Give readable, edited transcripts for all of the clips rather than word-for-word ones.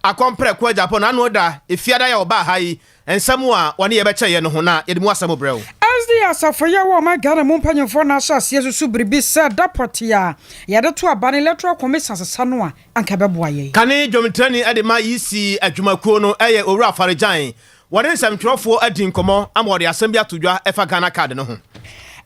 akompre kwa Japan anu da efiada ya oba hai ensemu a wone ye beche ye no ho na ye mu asemu brɛ wo SD asafoya wo ma Ghana mu mpanyefo na asase susu bribi se dapotia ye de to aba ne electoral commission sesa no a anka beboa ye kane dwomtrani ade ma yisi adwumakuo no eye owura farejan wone nsamtwerofo adi nkomo amode asem bi atodwa efa Ghana card no ho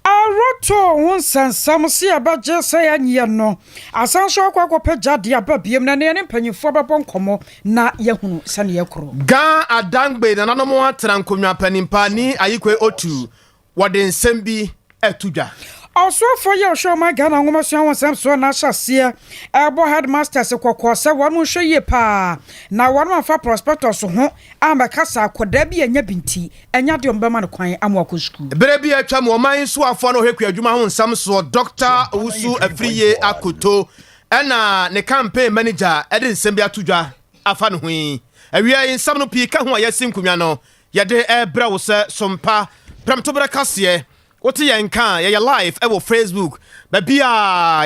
Aroto won sansam se abaje se anye no asanso akwakopa jade ababiem na ne mpanyifo bebon komo na yehunu sane yakro ga adangbe na nanomo atran konwa panimpa ni ayikwe otu wode nsem bi atudwa also for your show my Ghana ngoma so won sam so na hyase ebo headmasters kokko se won hwe ye pa na won afa prospectus ho ambaka sa akoda bi anya binti anya de ombema ne kwan amwako school bere bi atwa mo man so afo no hwekwa adwuma ho nsam so Dr. Usu Afriye Akoto na ne campaign manager ede nsem bi atudwa afa no hui awia nsam no pi ka ho ayasim kunwa no yede ebra wo se sompa pramto bra kase Oti yanka ya live ewo Facebook ba bia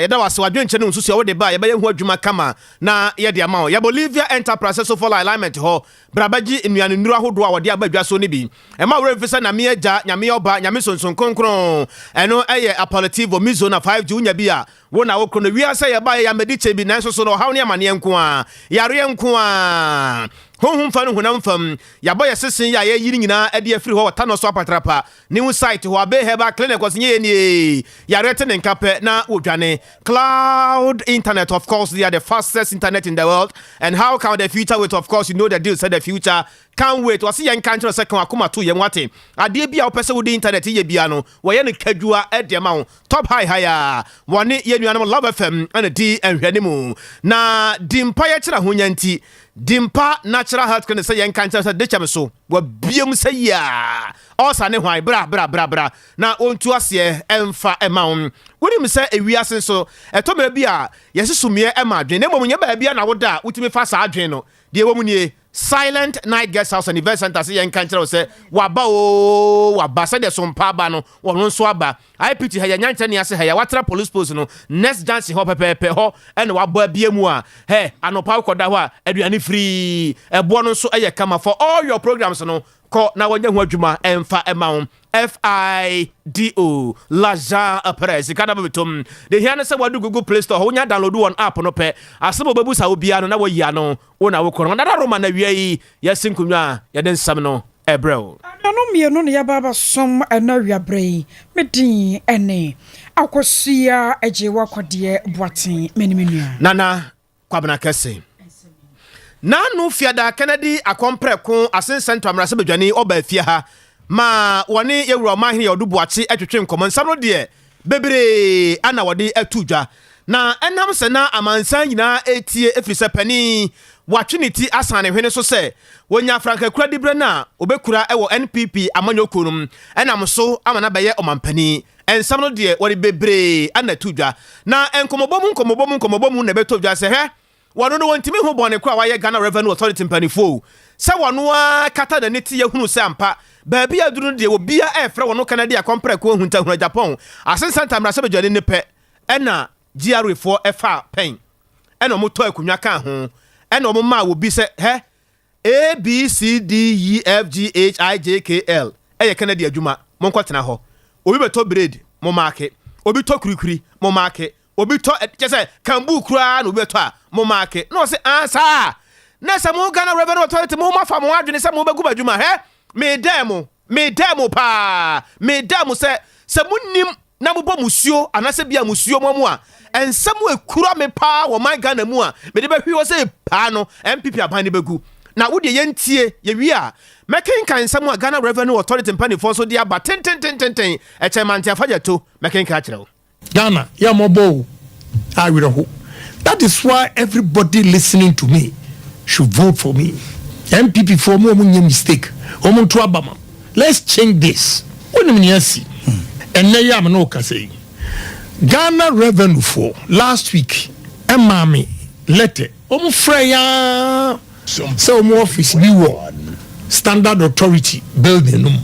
ya da wase wadwenche ne nsusu wo de ba ya ba yehu adwuma kama na ya de ama ya Bolivia Enterprise so for alignment ho brabaji enuanu nuru ahodo a wode abadwa so ne bi e ma wore fisa na me agya nyame oba nyame sonson konkron eno eye apolativo mizo na 5G unya bia wo na wo krono wiase ya ba ya mediche bi na so no hawo ne amane nko a yare nko a honhum fa no hunam fam ya boye sesen ya ye yiri nyina ade afiri ho wata no so apatrapa new site ho abe heba clinic was nye ni ya rete ne nkape na odwane cloud internet of course they are the fastest internet in the world and how can the future wait of course you know the deal said the future can't wait was yan kan tro second akoma to ye nwate ade bia wo pese wo di internet ye bia no wo ye ne kadua e de ma wo top high woni ye nuanom love fm and di enhwane mu na dimpa ye kira ho nyanti dimpa natural health can say yan kan tro de cham so wo biem say ya osa ne hwan bra na ontu ase emfa ema wo woni mi say ewiase so etomra bia ye sesumie ema adwen na mom nya ba bia na wo da utimi fa sa adwen no de wo mu nie Silent Night Guest House and Event Center say yan kan tro say waba say de Sompa ba no won so aba IPT ha yan tane ase ha ya watra police post no next dance ho pepepe ho and waba bia mu a he anopa koda ho a aduane free ebo no so eye kama for all your programs no ko na wonya ho adwuma emfa ema FIDO Laja Perez kada betom de hia na se wadu Google Play Store ho nya download one app no pe asebo bebu sa obia no na wo yia no wona wo koro na roma na wiai ya sinkunwa ya den sam no ebrel no mienu ne ya baba som na wiabrei medin ene akosia ejewa kwade boaten menimenu nana kwabna kese nanu fiada Kennedy akompre ko asensanto amrase bedwane oba fie ha ma woni yewuro ma hene yodubuachi atwetwe nkomo nsam no de bebre ana wode atudwa na enam se na amansan nyina etie efrise pani watweniti asane hwene so se wonya franka kura dibre na obekura ewo NPP amanyokunum enam so amana beye omampani ensam no de wode bebre ana tudwa na enkomobom na betodwa se he wano no wantimi ho bone kwa waye Ghana Revenue Authority mpanifo se wano a kata da neti ye hunu se ampa baabi aduru de obia efre wano Canada compare ko hunta hunu Japan asensanta mra se bedwane ne pe ena GR4 efa pen ena mo to akunwa kan ho ena mo ma wo bi se he A B C D E F G H I J K L eye Canada adwuma mo nkotena ho obi beto bread mo market obi to kurikuri mo market obi to say kambu kura no beto a mo market no say answer na say mo Ghana Revenue Authority mo ma fa mo adwene say mo begu badwuma he me demo se munim na mo bɔ musuo anase bia musuo mo a ensam ekura me pa wo man Ghana mu a me de behwi wo se pa no MPP aban ne begu na wo de yentie ye wi a mekenka ensam a Ghana Revenue Authority mpani fo so de aba ten e chemante afaja to mekenka akire Ghana ya mobo awiro. That is why everybody listening to me should vote for me. MPP for me omunye mistake omuntu abama. Let's change this. And now I'm no say Ghana Revenue for last week emami letter omu freya so omu office bi wo Standard Authority building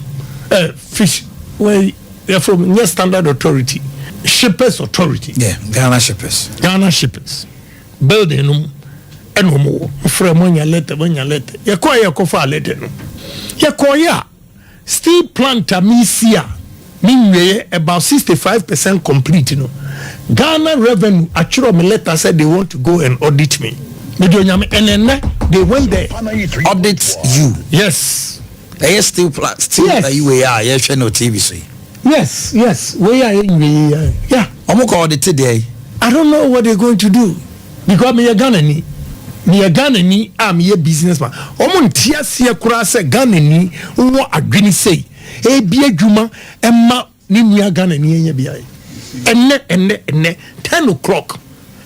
fish where they're from near Standard Authority Shippers Authority Ghana Shippers building ɛna ɔmo frɛ mo nya letter yɛkɔ fa letter no yɛkɔ ya steel plant a me see a me nwie about 65% complete no Ghana revenue atwere me letter said they want to go and audit me me do nyame enene they went there audit you yes steel plant steel yes. You are you share no TV so yes we are yeah omo ko audit there I don't know what they're going to do because me Ghana ni am a businessman omo ntia se kura se Ghana ni wo adwini sei e bi adwuma emma ni nua Ghana ni enya bia enne 10 o'clock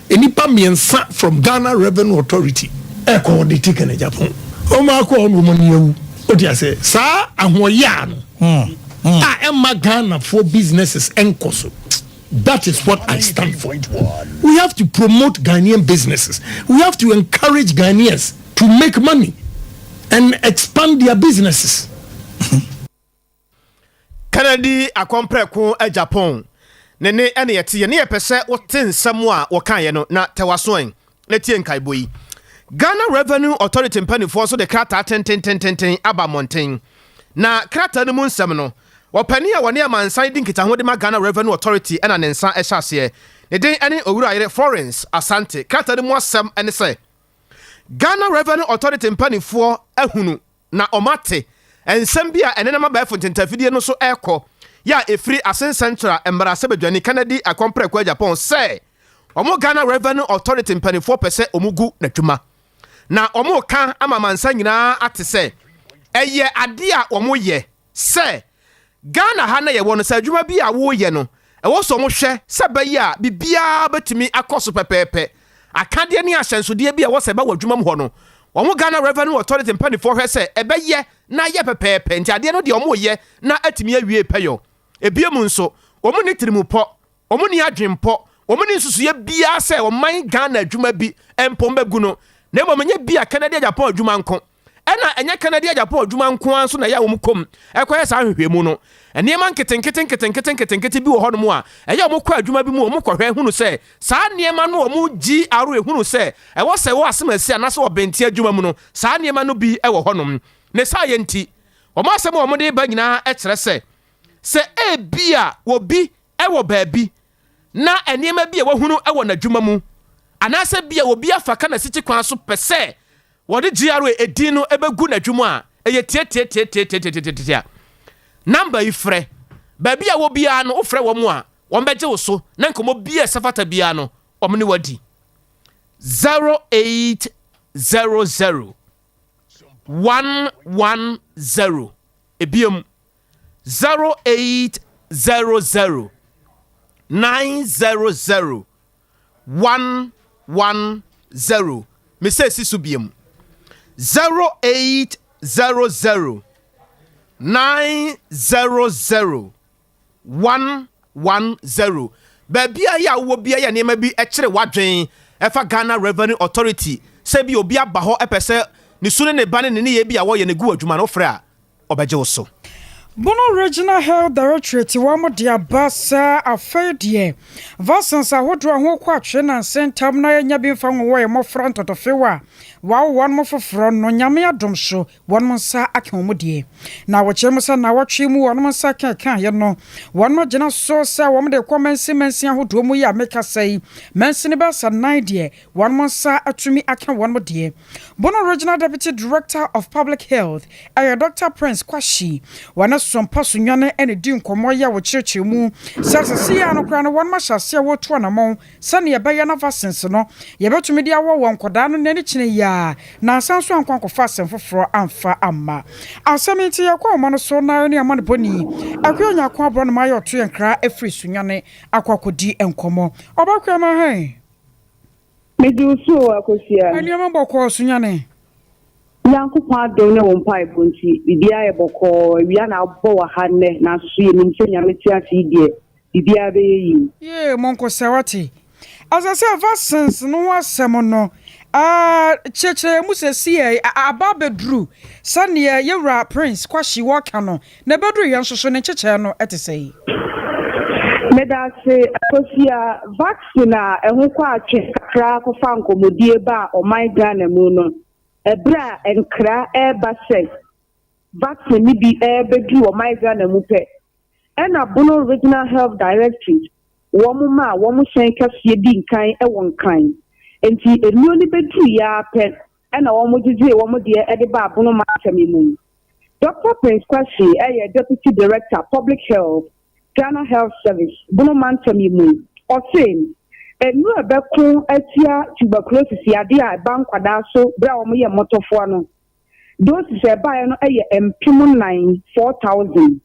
enipa miensa from Ghana Revenue Authority e ko audit kan Japan o ma ko no mo niawu o dia say sa ahoya no emma Ghana for businesses enkoso. That is what I stand for. We have to promote Ghanaian businesses. We have to encourage Ghanaians to make money and expand their businesses. Kennedy akompreko e Japan. Nene ene yete ye ne yepese wote nsam a wokan ye no na tewasoen na tie nkaiboi. Ghana Revenue Authority mpanifo so de krata ten aba mountain. Na krata no mu nsam no wapani a wane amansan din kitahode ma Ghana Revenue Authority ena ne nsa ehyaase ne den ene owura yere Florence Asante krata no mu asem ene se Ghana Revenue Authority mpanifo ahunu na omate ensem bia ene na mabafo tentafidie no so ekọ ya efri Asen Central embarase badwani Kennedy akompreko Japan se omo Ghana Revenue Authority mpanifo pese omugu na dwuma na omo ka amamansan nyina ate se eye ade a omo ye se Ghana ha na ye wono sa adwuma bi a wo ye no e wo so mo hwe se ba yi a bibia betimi akoso pepepe akade ne ahyensode bi a wo se ba wadwuma mo ho no wo Ghana Revenue Authority mpanifo hwe se e be ye na ye pepepe nti ade no de omo ye na atimi awie peyo ebiemu nso omo ni tirimupo omo ni adwempo omo ni nsusu ye bia se o man Ghana adwuma bi empom bagu no na mo menye bia Canada Japan adwuma nko ena enye Canada Japan adwuma nko anso na ya wo mkom ekoye sa hwehwemu no enema nketen bi wo ho no mu a eya wo kɔ adwuma bi mu wo kɔhwɛ hunu se saa niema no wo gi aro ehunu se ewo se wo asemasi anase wo benti adwuma mu no saa niema no bi ewo ho no ne saa ye nti wo ma asem wo de ba nyina ekyere se bia wo bi ewo baabi na enema bi e wo hunu ewo na adwuma mu anase bia wo bi afaka na siti kwan so pese wo de giaro edin no ebegu na adwuma a eye tie number ifre baabi a wo bia no ofre wo mu a wo beje wo so na nkomo bia safata bia no omni wadi 0800 110 ebiem 0800 900 110 mesesi subiem 0800 900 110 babia ya wo bia ya nema bi ekere wadwen efa Ghana Revenue Authority se bi obi aba ho epese ni sune ne bane ne ye bia wo ye ne gu adwuma no frɛ a obeje wo so Bono Regional Health Directorate wamo dia basa afedie vasansa hodro ho kwa twena sentam na nya bi mfa nwo ye mofra ntotofewa wawo won mofofro no nyame adomso won monsa aka omudie na woche musa na wotwe mu won monsa kan ye no won mo gina so sa won de mensi hodro mu ya meka sai mensi ne basa 9 die won monsa atumi aka won modie Bono Regional Deputy Director of Public Health Dr. Prince Kwashi wana Sompa sunyane ene di nkomo ya wo chirechire mu sasase ya no kra no won ma hyase wo to na mo sane ye baya na vasense no ye betumi dia wo won koda no nani kine ya na sanso ankwankofa asem foforo amfa amma asamenti ye kwa mo no so na ne ama ne boni akwa kwa bro no ma ye to ye nkra afri sunyane akwakodi enkomo obakwa ma han medusu akosia ani ama bokọ sunyane Yankopɔn adom ne wo mpa ebonti bibia ebɔkɔ ewia na abɔ wa ha ne na so ye nim se nyame ti ase die bibia be yi ye monko sawati asase vaccines no asɛm no cheche musesi aba bedru sane yewra Prince Kwashi waka no na bedru yan soso ne cheche no etesei Medase akosia vaccine a eho kwa atwe kakra ko fa nkomodie ba o my Ghana mu no ebra enkra eba se vaccine ni bi bedu o my Ghana mu pe ena bono regional health directorate womu ma womu hyen kase di nkan e won kan enti enuo ni bedu ya pe ena womu gigi womu de e ba bono ma temi mu Dr. Prince Kwasi Deputy Director Public Health Ghana Health Service, Bonoman Tamimu, or saying, and you are back to Etia tuberculosis, Yadia, Bankwadaso, Brahmi, and Motofuano. Those is a buy and Pimon 9, 4,000.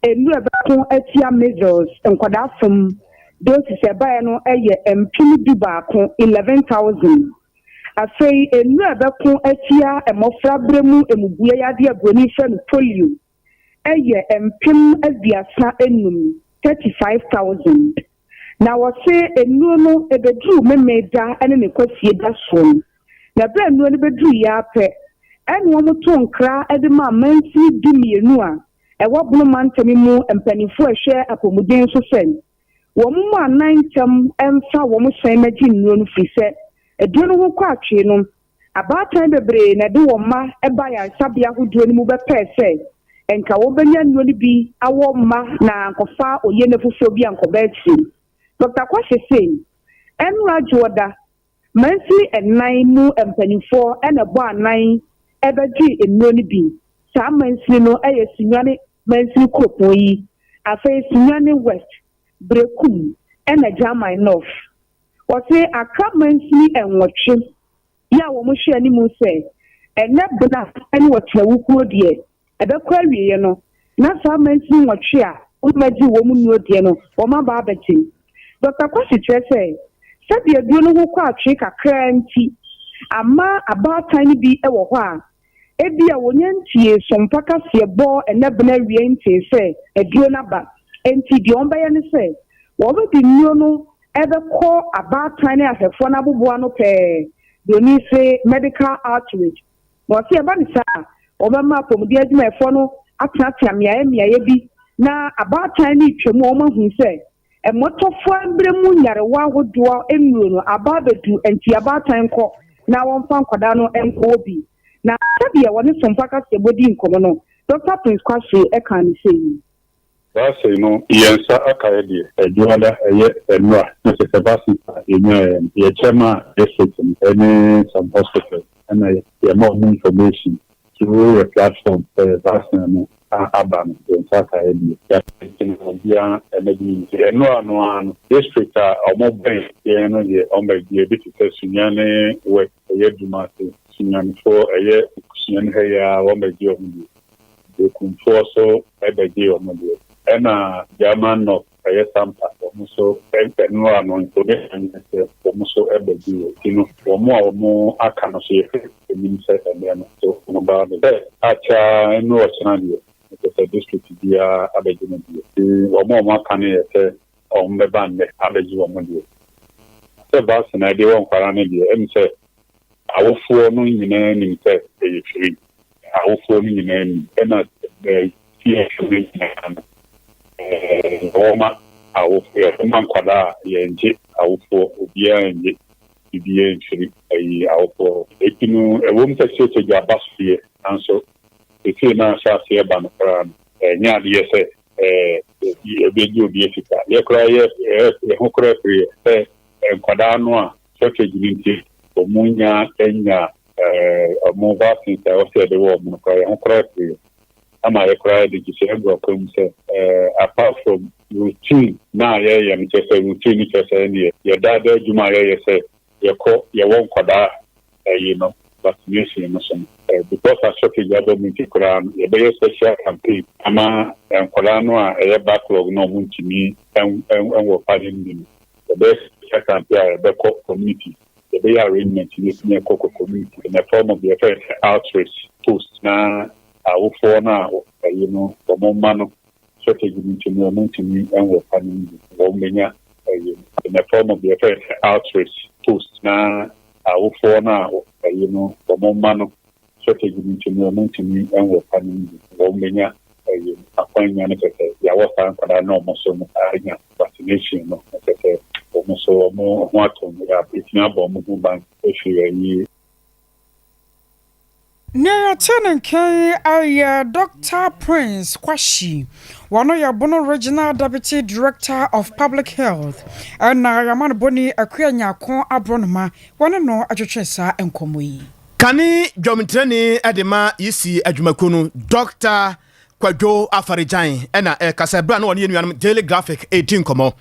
And you are back to Etia measures and Quadasum, those is a buy and Pimu Dubako, 11,000. I say, and you are back to Etia and Mofra Bremu and Mubuya Bonifan polio. Pim Aviasa enum 35,000. Now I say a no a bedroom meda and a question that's one. Now Ben no bedroom yape and one to cry at the moment do me nua. A what blue man to me more and penny for a share up on Mudin so send. One more 9 and saw one say imagine no free set. A donor quack about time the brain a do ma a buyer sabia who do any move per se. Enka wobenya nnoni bi awo ma na nkofa oyene fufuo bi ankobeti Dr. Kwasi say enra joda monthly and mu empanifo enebo anan ebeji nnoni bi sa monthly no sinyane monthly kopo yi afa sinyane west brekum ena jamai north o say aka monthly enwoche ya wo mo hwe ani mu say enebna eni wotrawukuo de ebekwa wiye no na famenti nwotwe a umaji wo mu nuodie no wo ma ba abeti Dr. Kwasi trese sabi aduo no ho kwa atwe kakra nti ama abatan bi ewo ho a ebi a wonyantie Sompa kase bo enebna wiye nti se aduo na ba enti di onbeye ne se wo be di nuo no ebekọ abatan ne afefo na boboa no pe doni se medical outreach mo se eba ni sa Obama pomudi adwuma efo no atata miaye bi na abatan ni twemu o ma hu se emotofo ambremu nyarewa hodoa enuro no ababedu enti abatan kọ na wonfa nkwada no enko bi na tabi e woni Sompa kase bodi nkomo no Dr. Prince Kwasi e kan sei That's no yensa akaedi eduada eye enwa no se sebasi enwa ye chema district any some hospital and ye more information through a platform vaccine aban yensa akaedi ya tinobia emeji enwa district omobe ye no ye ombe bi te sunyane we ye dumate sunyane for eye sunyane heya ombe ji omu de kumfoso ebeji omu ena German of Sompa so no ano information so ebedu tino omo aka no so enim se no so no ba de acha no ochana the district dia abedu no dia omo aka no yete ombe bande abedu omo dia se ba se na de won kwara no dia em se awofo no nyina nim se e free awofo no nyina nim ena tie free Roma awofo ya mankwada yenje awofo obia yenje bibia nchiri ayi awofo etinu ewom se jabasfie anso eti na shaase ba no kra nya de yese ebeji obi efika ye kra ye ho kra free nkwada no a soke gininti omunya enya omo vaccine ta o se de wo mo kra ho kra free ama ye kra de gise ego kom se apart from routine na ye me say routine che say ni ye dada juma ye say ye ko ye won kwada vaccination no so because I shock the government kra ye be special campaign ama kwada no a ye backlog no muntimi en wo party ni the best campaign be ko community the be arrangement ni ko community in the form of the outreach post na awofo na omo no strategy ni muntimi en wo party ni wo menya in the form of the outreach post na awofo na omo no strategy ni muntimi en wo party ni wo menya appointment ya was time for no more so vaccination no almost so more what ya pitina bomb bank issue Near Tenant K. Dr. Prince Kwashi, one of your Bono Regional Deputy Director of Public Health, and Yaman Boni Akwenya Kon Abronoma, one and no Ajuchesa and Komui. Kani Jomitreni Edema Yisi Ajumakunu, Dr. Kwajo Afarijan, and Casabran on Union Daily Graphic 18 Como.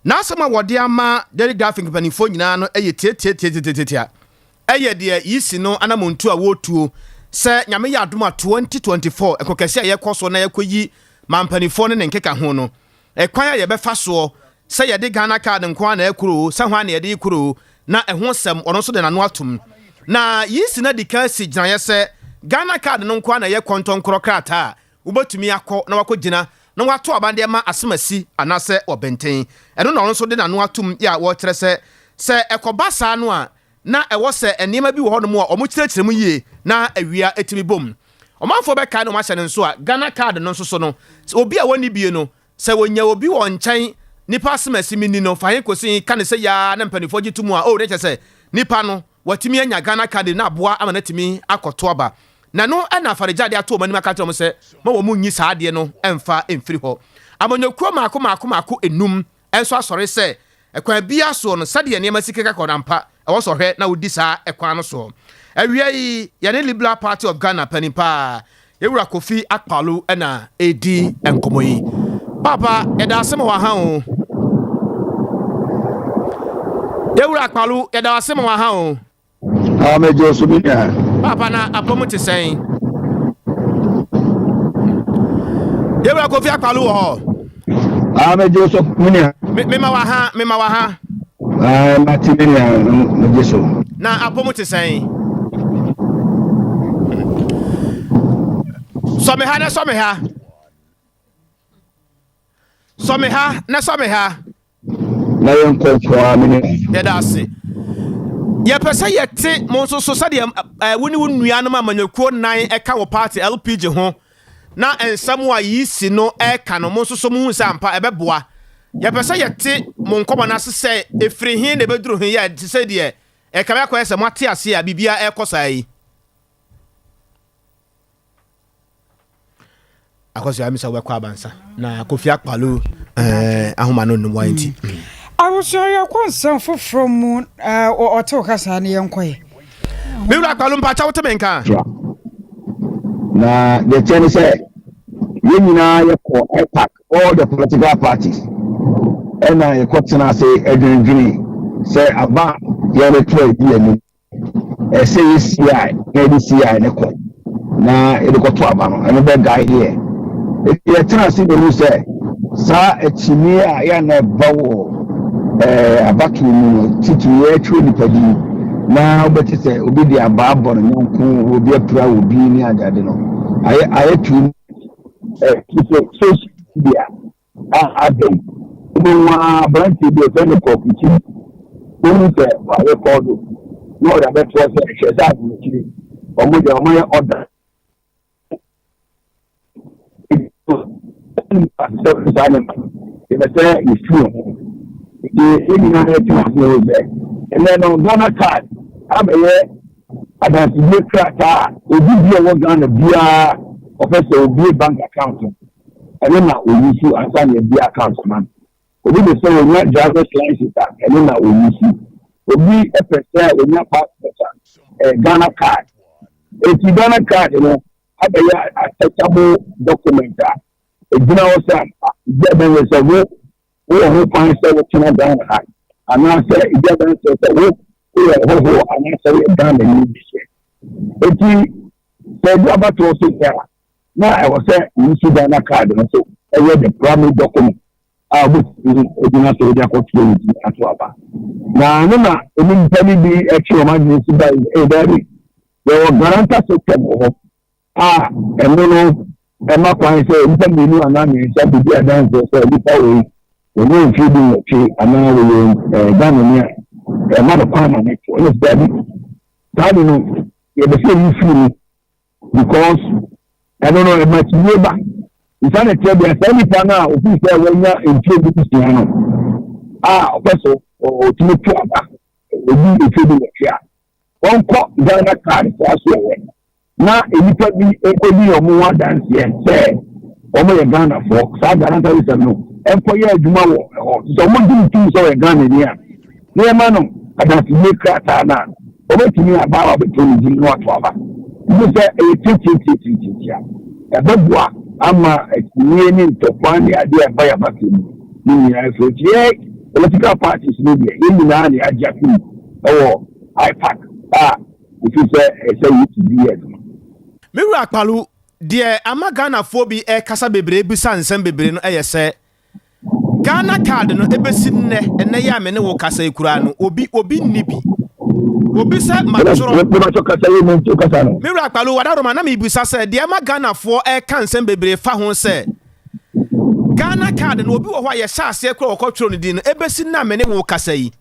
Nasama Wadiama Daily Graphic Penifoniano, a tia. Eye de yisi no anamuntu awotuo se nyame ya adoma 2024 ekokese ye koso na yekoyi mampanifo ne nkeka ho no ekwan ye befa so se ye de Ghana card nkwa na ekuro se hwa na ye de ekuro na eho sem ono so de nanu atum na yisi na dika si gina ye se Ghana card no nkwa na ye konton kro krata ubotumi akọ na wakogina na wato abande ma asemasi anase obenten eno no so de nanu atum ya wo kire se ekobasa no a na ewo se enema bi wo hono mu a omo kirekire mu yie na awia etimi bom omanfo be kai no ma hyene nso a Ghana card no nso so no obi a woni bie no se wonya obi wo nkyɛn nipa asemasi mini no fa kosi ka ne se ya na mpanifo gitumu a o reche se nipa no watimi anya Ghana card na aboa amana timi akoto aba na no na afarejade ato manima ka tro se ma wo mu nyi saade no emfa emfiri ho amonyokuo maako enum enso asore se ekwan bia so no sade enema sikeka kodampa also hwe na wodi saa ekwan no so awia yi ya ne Liberal Party of Ghana panipa Ewura Kofi Akpaloo na edi enkomoyi papa eda asem wa ha o Ewura Akpaloo eda asem wa ha o Amejo Subinia papa na apomuti sen Ewura Kofi Akpaloo ho Amejo Subinia mema wa ha Martinia Mejeso na apomuti sen Some ha na yenkwa mini yedase ye pese yete monso so sade woni wonnua no amanyakuo nan eka wo party LPG ho na ensam a yisi no eka no monso so mu sampa ebeboa ye pese yete monkomo na sese efiri hin na beduru hin ya se de eka be akwa ese mwate ase a bibia ekosai akoso ya misa wekwa abansa na Kofi Akpaloo ahoma no no wanti I was your concern from or talk as an young quay. Ewura Akpaloo mpacha wote menka na the ten say you na yeko attack all the political parties and I kwatena say edwindwini say aba ye be try bi ni say CI ADCI ne ko na e ko to aba no e be guy here e tena say be say sa etimi a ya na bawo abatu mu titu ye tru ni padi na obeti se obi di aba abon nyanku obi apra obi ni agade no aye tu so dia adem nwa branch bi e fe ko kichi onu se wa record no da beto se sheza ni kiri omo je omo ye order and then on Ghana card, I'm a about the cracker, a video was on the beer officer be bank account. And then we use you and sign a beer account, man. We will say we're not driver's license, and then we use you. We be a percent with your passport, a Ghana card. If you Ghana card, you know, have a acceptable document. A general sam, there was a work. Who find so China down high. And now say, if you don't say, and I say, down the new shit. If you said, about to also there. Now I was saying, you see Ghana card, and so I read the primary document. I was not so they are continuing at Waba. Now, no, it means very be actual emergency by a very, there were guaranteed system. And no, and my point say, you can be new and I'm in some be a dancer, so before we don't feel the tree, and now we done here. Another permanent for this baby. I don't know. You're the same you feel because I don't know, it might be back. Isane tebe sani pana ofisi wanya entry business no. Opeso o timi tuaba. Obi efebi lekia. Onko Ghana card for us na enipa bi ekodi omo wa dance ye say omo ye Ghana for sa Ghana tell you no enko ye adwuma wo so mo dim tu so ye Ghana ni a na ma no adance ni krata na omo timi aba wa betoni di no ato aba ni say e titi ya ebebua ama ni ni ntokwa ni ade aba ya bakemu ni ya so tie political parties ni bi ni na ni ajaku owo IPAC if you say you to be here. Miru akpalu de ama Ghana fo bi e kasa bebre bisa nsem bebre no eyese Ghana card no ebesi nne ya me ne wo kasa ekura no obi nibi obi se maturo Miru akpalu wada roma na me bisa se de ama Ghana fo e kan nsem bebre fa ho se Ghana card no obi wo ho ye sha ase ekura wo kotro no di no ebesi na me ne wo kasa yi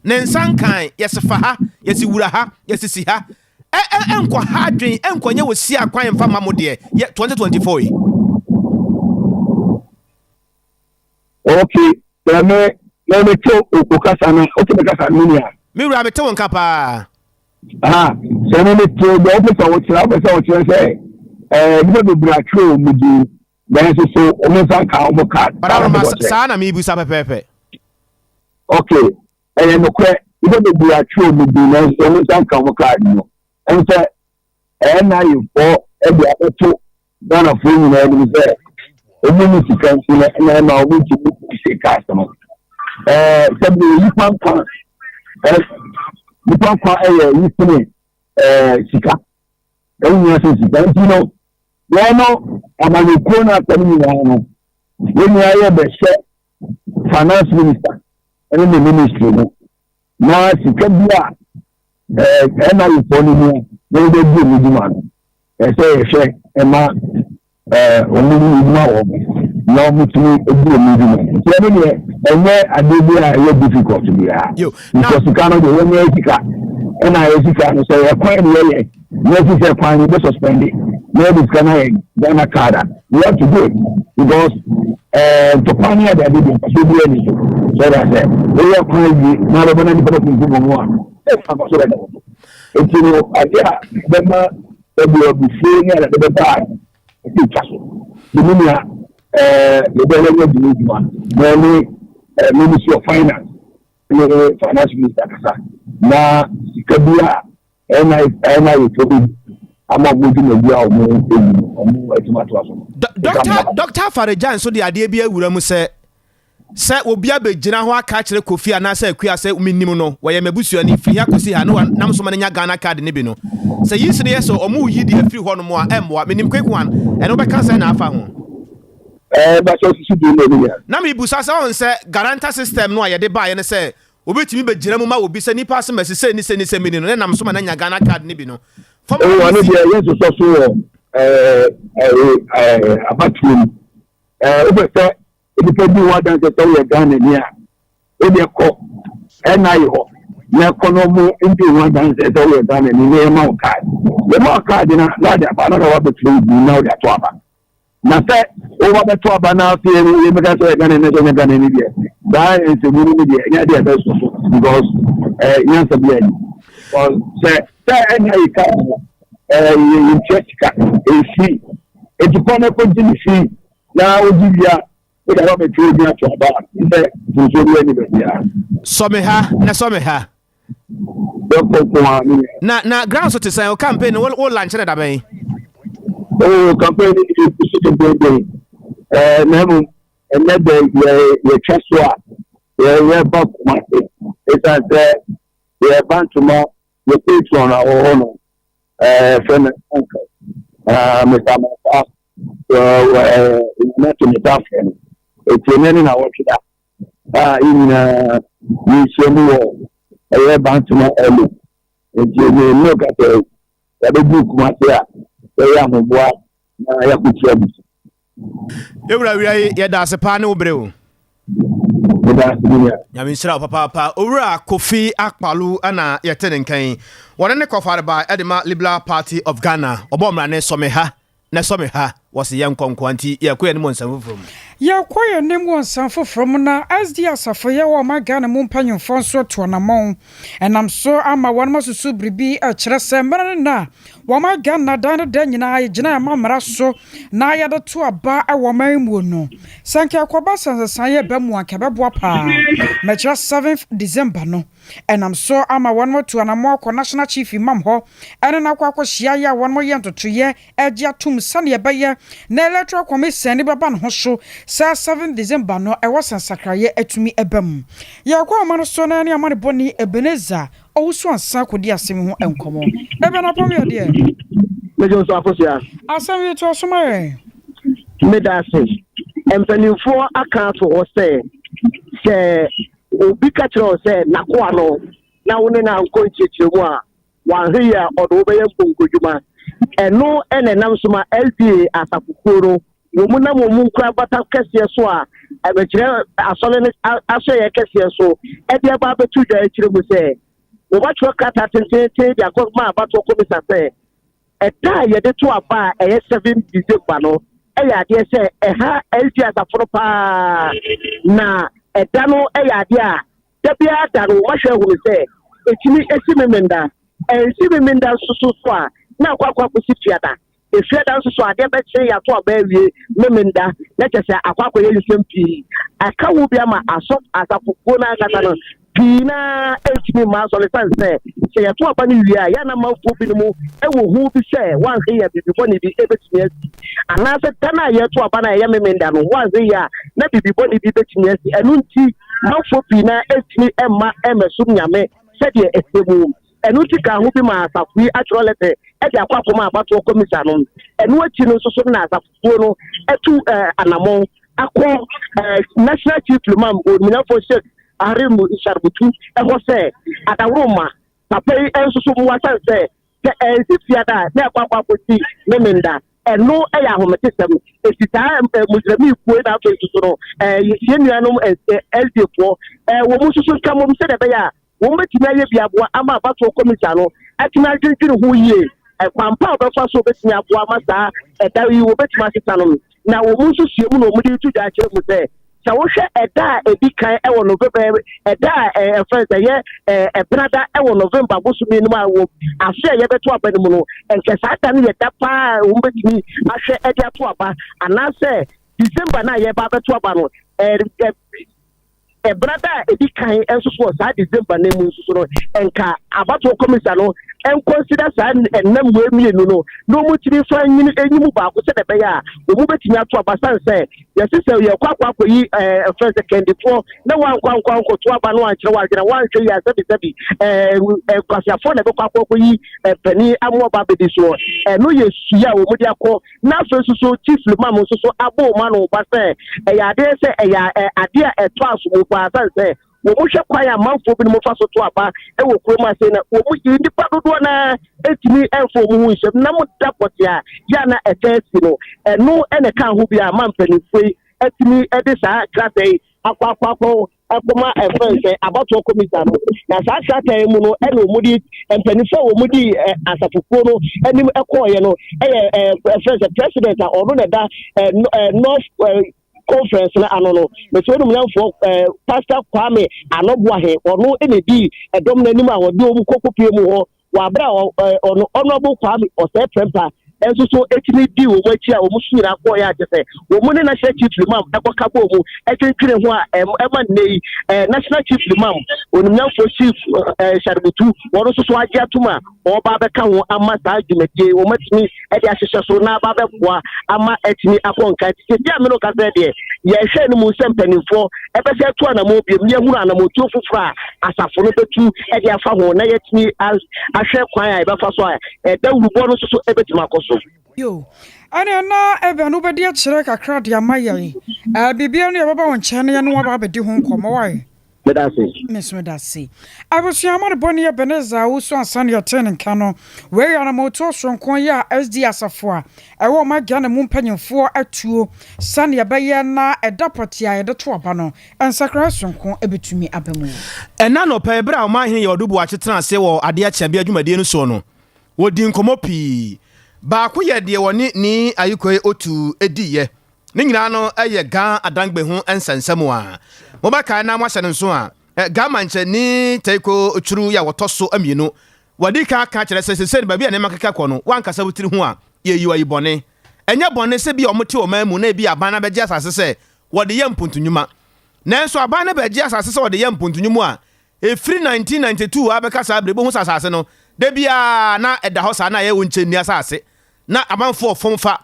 ne nsan kan yesifa ha yesi wura ha yesisi ha enko ha dwen enko nye wosi akwan mfa mamo de 2024 okay let me tell okasa na okay me kasa ni ya mi wura me tewo nka pa so me tell the officer what you say you be bratro mudi then so o me san ka o card para sa na mi bu sa pepepe okay no kwe you be bratro mudi na so me san ka o card no and say na you for e be abeto Ghana for you na e say o mu ti kan si na o mu ti se customer sabi you pan you fini sika dan you say sika you know amani ko na tani ni no when you are the finance minister and the ministry no na sika bia na you for ni no dey do ni man say ma omuni ma o no mutumi edu omuni man so any enye adebi a ye difficult to be because you cannot do when you sika and I sika no say kwan ye you say kwan you suspend it no this can Ghana card you have to do it because to kwan ya dey so be any so that say we are kwan na lo bana ni pata kungu mo so that it's you know idea them be free and the bad the media the belly of the one mainly Ministry of Finance finance minister kasa na sikabia ena yotobi ama budu na bia omo etimato aso Dr. Farajan so de ade bia awura mu se obi abegina ho aka kire Kofi ana se akua se uminim no woye mabusuani firi ha kosi ha no nam so manya Ghana card ne bi no se yisire yeso omo yi de afiri ho no mo a emboa menim kwekwan eno be kan se na afa ho ba so su di no ya na me busa se on se guarantor system no a ye de ba ye ne se obetimi begina mu ma obi se nipa se mesese ni se mini no ne nam so manya Ghana card ne bi no wani dia yeso so abatrum obese ibi bi wa dan se so ye Ghana ni a e de ko na yo na economy ndi wa dan se so ye Ghana ni e ma card e ma card na la de ba na wa betrum ni na o de to aba na say o wa beto aba na fi e me ka so Ghana ni so Ghana ni bi da e se mu ni bi nya de be so because nya se bi ani on say any ka in Cheshire e fi e ti pone ko ti fi na o di bia o da ba tu ni ato aba se so ni be bia so me ha na ground so te say o campaign o launch na da ben campaign is to be nemu enebe ye cheswa ye back market it has ye bantuma ye patron or no friend uncle Mr. Mata not to me friend it's any na what that in ni shemu ye bantuma elu it's you look at the book matia ya mboa na ya kutia bi ewura wi ye da sepa ne obreu ya minshira papa owura Kofi Akpalu ana ye tene nkan wona ne kofare ba edema Liberal Party of Ghana obomra ne someha wɔse yɛ nkɔnkɔnti yɛkɔ yɛ ne mu nsɛm foforɔ mu yɛkɔ yɛ ne mu nsɛm foforɔ mu na SD asafo yɛ wɔ ma Ghana mu mpanyimfo nso to namɔn ɛnam so ama wɔn masusu biribi ɛkyerɛ sɛ mmerɛ no na wɔn ma Ghana dan nyinaa yɛgyina ɛma mmara so na yɛde to aba ɛwɔ man mu no sɛnka ɛkɔba sansasan yɛ bɛ mu anka bɛboa paa mɛkyerɛ 7th December no ɛnam so ama wɔn mo to namɔ kɔ national chief imam hɔ ɛne na akɔ akɔhyia yɛ wɔn mo yɛ ntotoyɛ ɛgye atum sane ɛbɛyɛ na electoral commission ne bɛba ne ho so 7 December no ɛwɔ sansakraye atumi ɛbam yɛkɔ ama no so na ne ama ne bɔni Ebeneza ɔwusu ansa kɔdi asɛm ho ɛnkɔmɔ ebe na pɔm yɛ deɛ mejo so afosia asɛm yɛ to asomare medase empanimfo aka to hɔ sɛ obi ka kyerɛ sɛ nakoa no na wone na nkɔ nkyerɛkyerɛ mu a wanhwe yɛ ɔde wobɛyɛ mponkodwuma ɛno ɛna nam so ma LDA asafokuo no wɔn nam wɔn nkura bata kɛseɛ so a ɛbɛkyerɛ asɔre ne ahyɛ yɛ kɛseɛ so ɛde aba abɛtu dwa akyerɛ mu sɛ wɔbatwerɛ kata tententen de akɔ ma abatoɔ kɔmisa sɛ ɛda a yɛde to aba a ɛyɛ 7 December no ɛyɛ adeɛ sɛ ɛha LDA asafo no paa na ɛda no ɛyɛ adeɛ a da biara da no wɔahwɛ hunu sɛ ɛtumi esi memenda ɛnsi memenda nso so a na akɔ akɔsi fiada efiada nso so adeɛ bɛkyerɛ yɛato aba awie memenda na kyerɛ sɛ akɔ akɔyɛ nsɛm pii aka wo bi ama asafokuo no ankasa no pii na ɛtumi ma asɔre san sɛ yɛto aba no wie a yɛna manfoɔ bi no mu ɛwɔ hu bi sɛ wanhwɛ yɛ bibibɔne bi ɛbɛtumi asi anaasɛ da no a yɛto aba no a ɛyɛ memenda no wanhwɛ yɛ a na bibibɔne bi bɛtumi asi ɛno nti manfoɔ pii na ɛtumi ɛma ɛmɛsom nyame sɛdeɛ ɛsɛ mu ɛno ti ka ho bi ma asafo yi atwerɛ lɛtɛ ɛde akɔ akɔma abatoɔ kɔmisa no ɛno akyi no nso so na asafokuo no ɛtu anamɔn akɔ national chief imam ominafo Sheikh Arimu Isharbutu ɛhɔ sɛ adaworoma papa yi nso so mu wasan sɛ ɛnsi fiada na ɛkɔ akɔsi memenda ɛno ɛyɛ ahometesɛm esi saa musulmi kuo na afei nso no yɛn nuanom LDA foɔ wɔn mu nso so nka mo sɛ ɛbɛyɛ a wɔn bɛtumi ayɛ bi aboa ama abatoɔ kɔmisa no atumi adwendwene ho yie kwampa a wɔbɛfa so bɛtumi aboa ama saa ɛda yi wɔbɛtumi asesa no na wɔn nso sie mu na wɔn de tu gya akyerɛ mu sɛ sɛ wohwɛ ɛda a ebi kan ɛwɔ November ɛda a ɛfrɛ sɛ yɛ ɛbenada ɛwɔ November bosomi no a wɔ ase a yɛbɛto aba no mu no nkɛsa da no yɛ da paa wɔn bɛtumi ahwɛ ɛde ato aba anaasɛ December na yɛba abɛto aba no ɛbenada a ebi kan nso so wɔ saa December na mu nso so no nka abatoɔ kɔmisa no ɛnkɔnsida saa ɛnam wɔ mmienu no na wɔn tiri fa enyim baako sɛ ɛbɛyɛ a wɔn bɛtumi ato aba san sɛ yɛsɛ sɛ yɛkɔ akɔyi ɛfrɛ sɛ kɛndifoɔ na wankɔ to aba no ankyerɛ wadwena wanhwɛ yi asɛbisɛbi kwasiafoɔ na ɛbɛkɔ akɔyi panin amoaba bɛdi soɔ ɛno yɛ sua a wɔn de akɔ na afei nso so chief limam nso so abɔ wɔn ano ba sɛ ɛyɛ adeɛ sɛ ɛyɛ adeɛ a ɛtɔ asomo paa san sɛ wɔn hwɛ kwan a amanfoɔ bi no fa so to aba wɔ kurom ase na wɔn yi nipa dodoɔ na etumi ɛnfo wɔn ho nhyɛm na mo da pɔte a yɛ na ɛtɛ si no ɛno ɛna ka ho bi a ama mpanimfoɔ yi etumi ɛde saa krata yi akɔ akɔma ɛfɛn sɛ abatoɔ kɔmisa no na saa krata yi mu no ɛna wɔn di mpanimfoɔ a wɔn di asafokuo no ɛnim ɛkɔɔyɛ no ɛyɛ ɛfɛn sɛ president a ɔno na da north conference na ano no meso no mnamfo pastor Kwame Anobuahe ono enedi edom nanim a wode omu kokopie mu ho wa bra ono honorable Kwame ose prempa enso so etini di wo machi a wo musunyira akọ ya agese wo mu ne national chief imam ekoka bo mu etwentwene ho a ema nei national chief imam onimnyamfo chief Sharbutu wono so agye atuma oba beka ho ama saa dwumadie wo matimi e de ahyehye so na aba beboa ama etini akọnka ti dia me no ka se de ye hwe no mu sempanifo e be se to anamo biem ye hunu anamo tu fufura asafo no betu e de afa ho na yetini ahwe kwan a e be fa so a da wurubo no so e betima akoso yo ana na ebe no be de akire kakra de amaye bibia no ye baba won kyene ye no wa ba be di ho nkomo wai medase abusu amare boni ye beneza wo so ansan ye ten nka no we ya na moto sonkon ya SD asafo a ewo ma gya na mu mpanyimfo atuo sane ye beye na edapoti a ye de to aba no ensakra sonkon ebetumi abamu ena no pa ebra o ma hin ye odubu a chetena se wo ade a chia bia dwumade no so no wodi nkomo pii baako yɛ deɛ wɔne ni ayikoi otu ediye ne nyinaa no ɛyɛ ga adangbe ho nsensɛm a mobɛka na moahyɛ no nso a ga mankyɛ ni taiko otwuru ya wɔtɔ so amienu wɔde ka kyerɛ sɛ sɛ baabi a ne makeka kɔ no wankasa wotiri ho a yɛyi wa yibɔne ɛnyɛ bɔne sɛ bi ɔmote ɔman mu na bi aban na bɛgye asase sɛ wɔde yɛ mpontunwuma nanso aban na bɛgye asase sɛ wɔde yɛ mpontunwuma a efiri 1992 abɛka saa brebo ho asase no da bia na ɛda hɔ saa na yɛ wonkyɛnni asase na amanfo ɔfomfa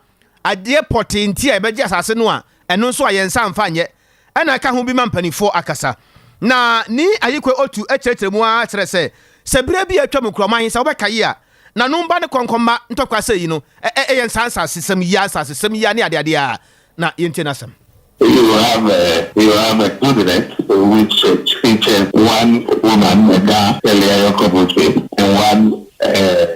adeɛ pɔtenti a ɛbɛgye asase no a ɛno nso a yɛnsa mfa nyɛ ɛna ka ho bi ma mpanifo akasa na ni ayikwe otu ekyerɛkyerɛ mu a kyerɛ sɛ bere bi atwa mu kuroma hin sɛ wobɛka yi a na no mba ne kɔnkɔmma ntɔkwa sɛ yi no ɛyɛ nsansa sesɛm yi asase sesɛm yi ne ade a na yɛntie nasɛm. You have a cabinet which features one woman, Elia Yokobuchi, and one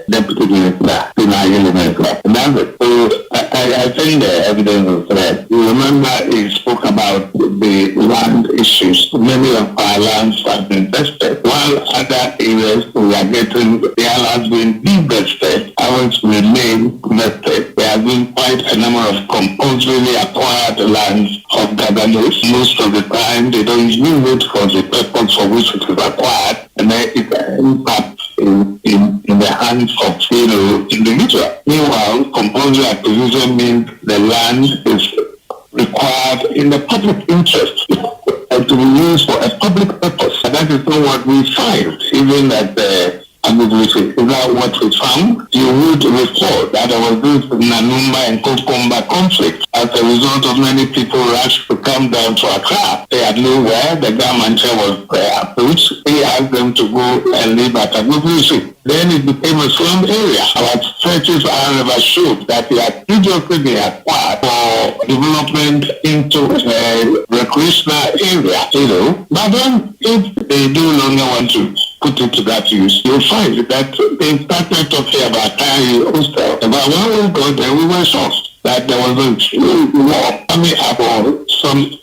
deputy minister, and that's it. So I think the evidence is there. You remember he spoke about the land issues. Many of our lands have been vested, while other areas we are getting their lands being divested, ours remain vested. There have been quite a number of compulsorily acquired lands of Gaganos. Most of the time they don't use it for the purpose for which it is acquired, and then it impacts in the hands of individuals. Meanwhile, compulsory acquisition means the land is required in the public interest and to be used for a public purpose. And that is not what we find, even at the administration. Is that what we found? You would recall that there was this Nanumba and Kokomba conflict as a result of many people rushed to come down to Accra. They had nowhere. The government was approached. He asked them to go and live at Abubuisi. Then it became a slum area. Our searches however showed that they had previously been acquired for development into a recreational area, But then if they no longer want to put it to that use, you'll find that they started talking about Kari Hostel. About when we got there, we were shocked that there was a war coming up on some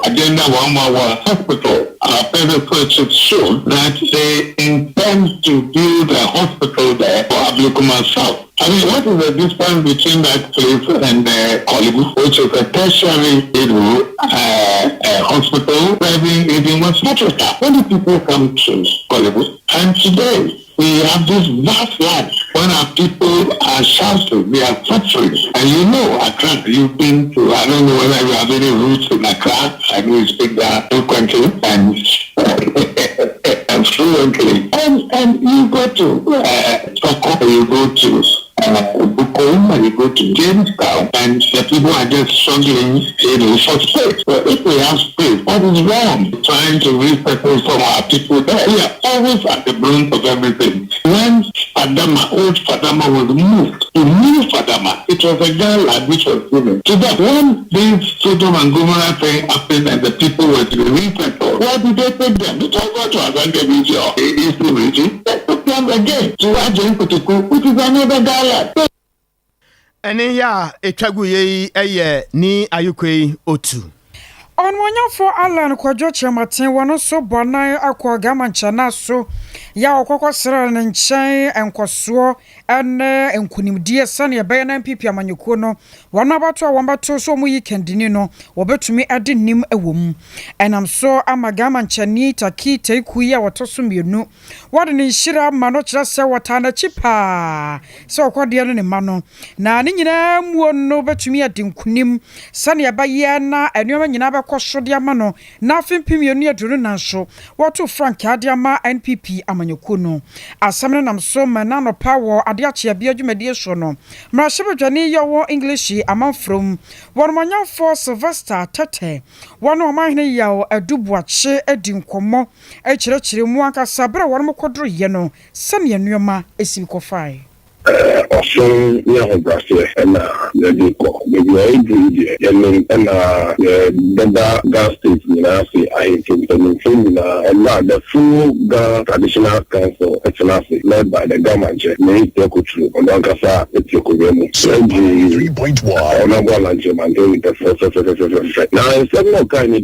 Agenda 111 hospital. Our predecessors showed that they intend to build a hospital there for Ablikuma South. I mean, what is the difference between that place and Hollywood, which is a tertiary hospital serving even West Africa? Many people come to Hollywood, and today we have this vast land when our people are shouting, they are suffering. And Accra, you've been to, I don't know whether you have any roots in Accra. I know you speak that frequently and fluently. And you go to Toko, you go to Bukom, you go to Jamestown, and the people are just struggling, for space. But if we have space, what is wrong? Trying to resettle some of our people there. We are always at the brunt of everything. When old Fadama was moved to new Fadama, it was a girl land which was given. So that when this Sodom and Gomorrah thing happened and the people were to be resettled, why did they take them? It was not to Azande region or Eastern region. They took them again to Ajay Kutuku, which is another garland. Ene ya etwagu yi eye ni ayikoi otu. Onwonyafo Alan Kwadwo Chematen wono so bonan akọ gamancha na so ya okokọ sra ne nkyɛn enkoso ene enkunimdie sane ebe na MPP amanyekuo no wono abato wombato so mu yikandini no wobetumi ade nim ewom enam so ama gamancha ni taki taiku ya wotoso mienu wode ne nhira ma no kyerɛ sɛ wota na chipa sɛ okɔde no ne ma no na ne nyina muo no betumi ade nkunim sane ebe ye na enuoma nyina kɔsodiama no na afempimienu aduru nanso wɔto Frank Adiama NPP amanyekuo no asɛm nam so manano power ade akyea bia dwumadie so no mrahye yawo English amanfrom wɔnomanyafo Sylvester Tete wɔno ɔmahene yawo adubuache adi nkɔmmɔ akyerɛkyerɛ mu ankasa bra wɔnom kɔdoro ye no sɛne nneɛma esim kɔfae Often, and the go. Maybe I agree, and the gas station, I think, and now the full traditional council, led by the government, may take you on Ankasa, it's your Korean. 3.1. Number lunch, and the first. Now, it's not kind of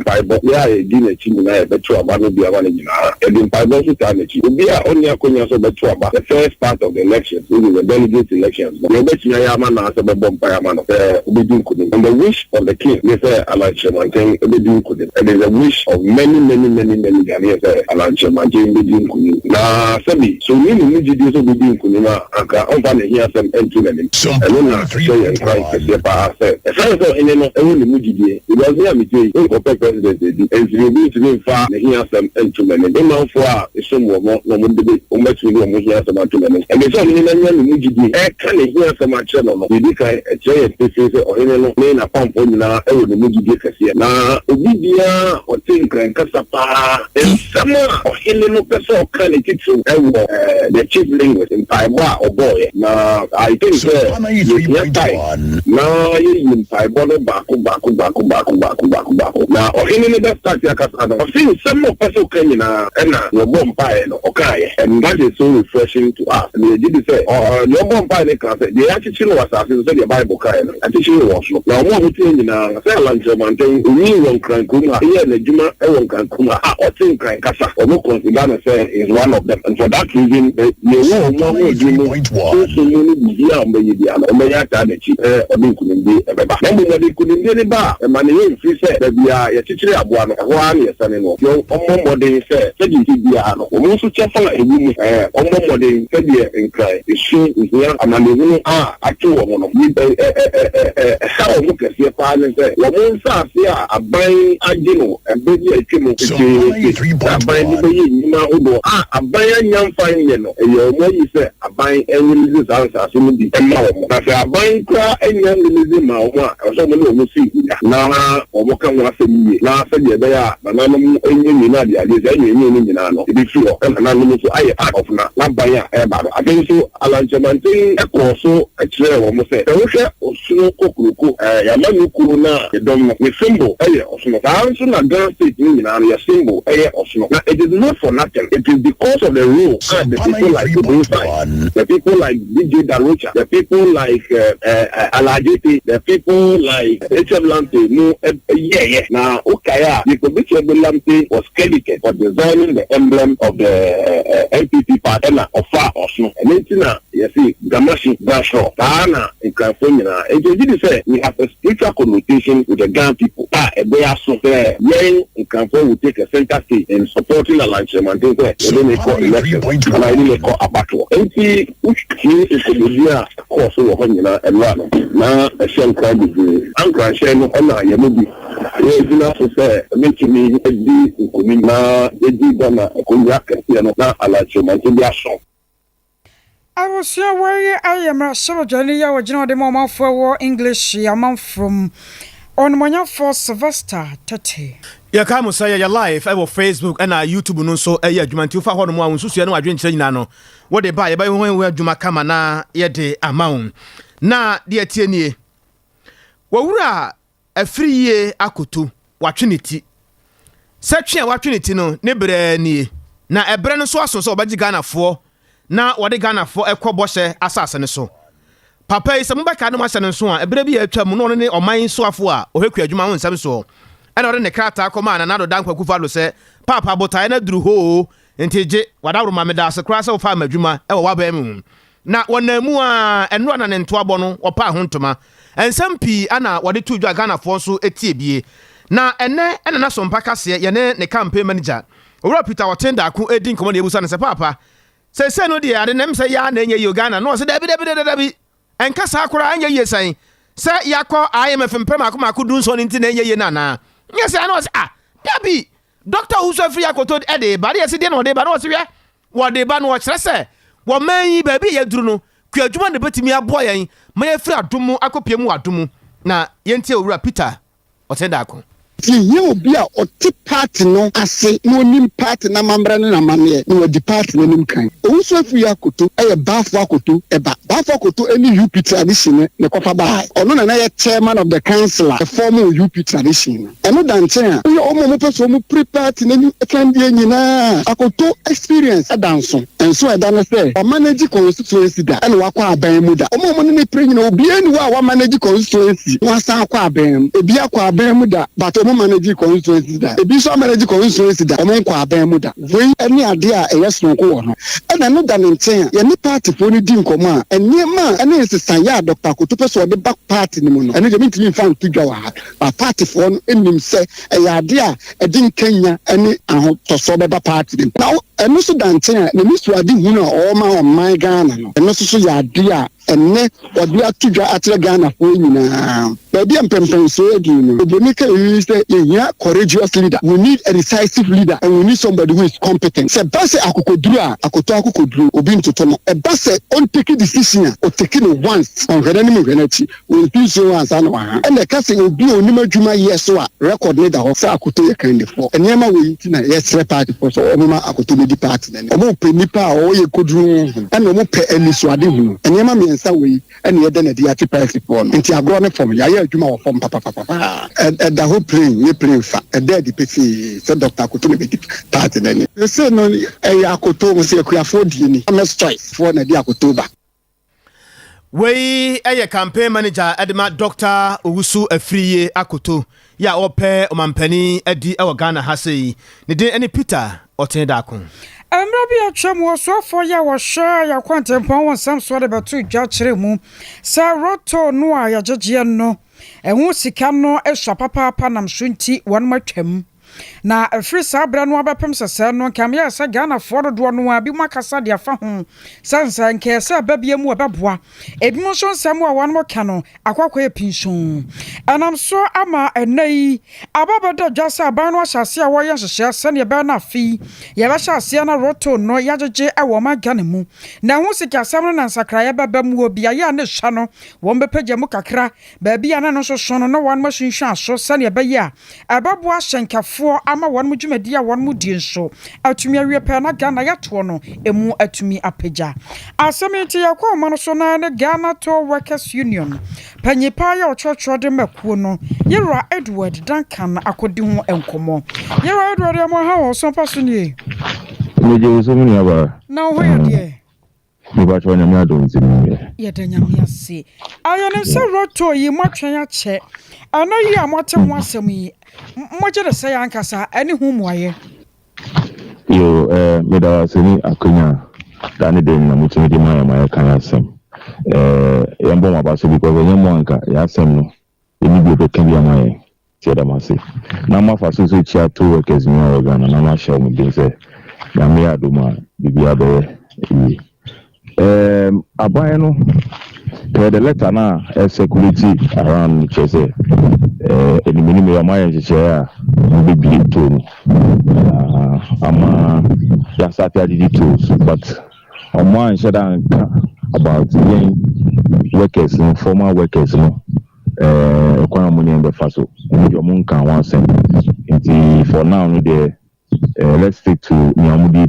by but yeah, I didn't see but to a man will be a man, and in Bible, we are only a the first part of the election. elections, the delegate elections. And the wish of the king, they say, Alan Chemantin, and there's a wish of many Ghanaians, Alan Chemantin, now, Sabi, so many Mujidies will be doing Kunima, and can hear some entry. So, I don't know, say and cry, as I in any Mujidi, it was near me, president, and you need to be far, hear some entry, and then now for some more, no much we don't hear some entry, and it's only in a Mujidi, I can't hear some channel, we did a giant pieces or in a main pump on now, I would Mujidi, now, Obidia, or think, and Casapa, and summer, or Heleno Peso, can it teach you the chief linguist in Taiwan or boy. Now, I think now you in Taiwan, Baku. Now, or any other start, I've seen some more person came in your bomb pie, okay, and that is so refreshing to us. And they did say, or your bomb pie, the attitude was asking the Bible kind, attitude was now one thing in a silent German thing, we won't crank Kuma, here the Juma, I won't crank Kuma, or think crank Casa, or no consider is one of them, and for that reason, you know, no more dream, so many young baby, and Omayata, the chief, or they couldn't be a baby. Remember, they couldn't be a bar, and my name is that we are a teacher of one year, son in law. Your own they said, you did the honor, almost to check a woman, almost they said, and cry, the shoe is here, and I'm the actual one of you, how look at your father and say, Lamon Sass, yeah, a buying a gino, a baby, a chimo, a buying a buying young fine, your money said, a buying any release answer, so maybe a mouth. A buying cry and young releasing my or someone who will see now, or what can I say? Now, said they are, but I'm in Nadia, there's any meaning to be sure, and I'm going to I of not by I think so, Alan Jamantin, a corso, a chair, almost say, or snow cook, Yamanukuna, the dome with symbol, or snow. I also not going to say, a symbol, or snow. It is not for nothing, it is because of the rule, the people like the people like DJ Darucha, the people like Alajiti, the people like H.M. Lante, no, yeah. Now, Okaya, the Commission Lante was credited for designing the emblem of the NPP party of Far Osno. And then, you see, Gamashi, Basho, Tana, in California. And you did say, we have a spiritual connotation with the Gan people. They are so fair. When in California, we take a center stage in supporting the lunch and then they call election. And I didn't call a battle. And see, which is the course of Honina and Rano. Now, a shell crowd is Uncle Shen, Honor, Yamubi. Yes, enough to say, making me a deed in Kumina, the deed on a Kunyak, and now I like you, my Indian. I was here where I am a soldier, you were general the moment for English, a month from on my for Sylvester 30. Ya kama say ya live I Facebook and YouTube no so ya adwumanti ufa ho no mo ansusu no adwenkyerɛ nyina no wo de ba ye ba ho adwuma kama na ye de amount na de atie nie wawura afriye akoto watweneti satwe watweneti no ne bre nie na ebre no so aso so obaji Ghana fo na wo de Ghana fo ekɔbɔhye asase ne so papa yi sɛmbaka no ma hyɛ ne so a ebre bi ya atwa mu no ne ɔman so afo a ohekua adwuma ho nsɛm so and ɔre ne krata akɔma na nado dan kwaku falo sɛ papa botae na duru ho ntije wadawro mameda se kra sɛ ofa madwuma e wo waba mu na wonamu a ɛno na ne nto abɔ no ɔpa ho ntoma ensɛm pi ana wɔde tu dwa Ghana fo so etie bie na ɛnɛ ɛna na Sompa kase ye ne campaign manager owura Peter Watenda ko edi nkomo na ebusa ne sɛ papa sɛ no de ade nem sɛ ya na enye yo Ghana no sɛ dabi enkasa akora anya ye san sɛ yakɔ IMF mpem akoma dun so ne nti na enye ye na yes I know dabi doctor who so free akoto ede ba de se de no de ba no se hwe wo de ba no kyerɛ sɛ wo man yi ba bi ye duru no kuadwuma ne betimi aboa yan ma ye free adomu akopie mu adomu na yentie owura Peter Watenda ko ye obi a oti party no ase no nim party na mambra na mame no di party no nim kan owuso afi akoto e bafo akoto eba bafo akoto any UP tradition ne kofa ba ono na ye chairman of the council the former UP tradition eno dante a yo omo mo peso mo pre party na kan die nyina akoto experience adanso and so I don't say or manage constituency that and wakwa aban mu da omo mo ne pre nyina obi ani wa manage constituency wasa akwa aban ebi akwa aban mu da but omo manage constituency da ebi so manage constituency da omo kwa aban mu da we ani ade a eyeso ko wo no and no da ne nten ye ne party fo ni di nkomo a enema ene sesan ya Dr. Koto so de back party ni mu no ene je mitimi fan tudwa wa ba party fo no enim se ya ade a edin Kenya ene aho toso be ba party ni now eno so da nten a ne misu ade hu no o ma o man Ghana no eno so ya ade a ene odi atudwa atre Ghana fo nyina baby empempen so edi no obonika yi say ehia courageous leader we need a decisive leader and we need somebody who is competent se base akokoduru a akokoduru obi ntoto no e base on take decision o take it once on hwede ni hwenachi we do so once and one and the case obi onima dwuma yeso a record leader ho sa akoto ye kan defo enema we tina yes party for so omima akoto di party na omo pe nipa a o ye koduru and omo pe aniso ade hu enema me nsa we and ye na di ati party for no nti agro ne form ya adwuma wo form papa and the whole plane fa dead the PC said Dr. Koto be party na ni say no akoto mo say akuafo die ni ames choice for na di akoto ba we campaign manager Edma Dr. Owusu Afriye Akoto ya ope omampani edi e Ghana ha sei ne de any Peter Otendakon Amrabi atwam wo so for ya wo hwa ya kwantempon won sam so de beto dwa kire mu sa roto no a ya gege no ehu sika no ehwa papa nam so nti won matwam na afri sabra no abapem sese no kam ya se Ghana for do no a bi makasa de afa ho sansan ke se babia mu obeboa ebi mo so nsam a won mo ka no akwakwa epinson anam so ama enai ababada dwasa aban no ahyase a wo ye hyehye se ne be na afi ye ba hyase na roto no ya gege e wo ma Ghana mu na hu sika sam no nansakra ya baba mu obi ya ne hwa no won be pagya mu kakra ba bia na no so so no won ma hwehwa so se ne be ya ababua hyenkafo ama won mu dwumadi a won mu die nso atumi awie pe na Ghana yato no emu atumi apagya asementi yakwa ma no so na ne Ghana to Workers Union panyipa ya ochocho de makuo no Yera Edward Duncan akodi ho enkomo Yera Edward ya mo ha wo Sompa so nie meje so mu ni aba na ho ye de mi ba chwa nyame adon ti mi ye de nyame ase ayone se roto yi matwen ya che ana yi amote ho asem yi moje de say ankasa ani hu muaye yo me da seni akunya dani de na mutumi di maya kan asem yambo ma ba so because nyamo anka ya asem no eni bi obekan bi amaye ti da mase na ma fa so chia to Workers ni Ghana na ma sha mu de se na me adoma bibia be abaye no the letter na security around chese eni minimum ya maye chese be bi to ama ya sati adi tools but man shadan about young workers no former workers no kwa money in the faso your mun kan one cent for now no there let's stick to Nyamudi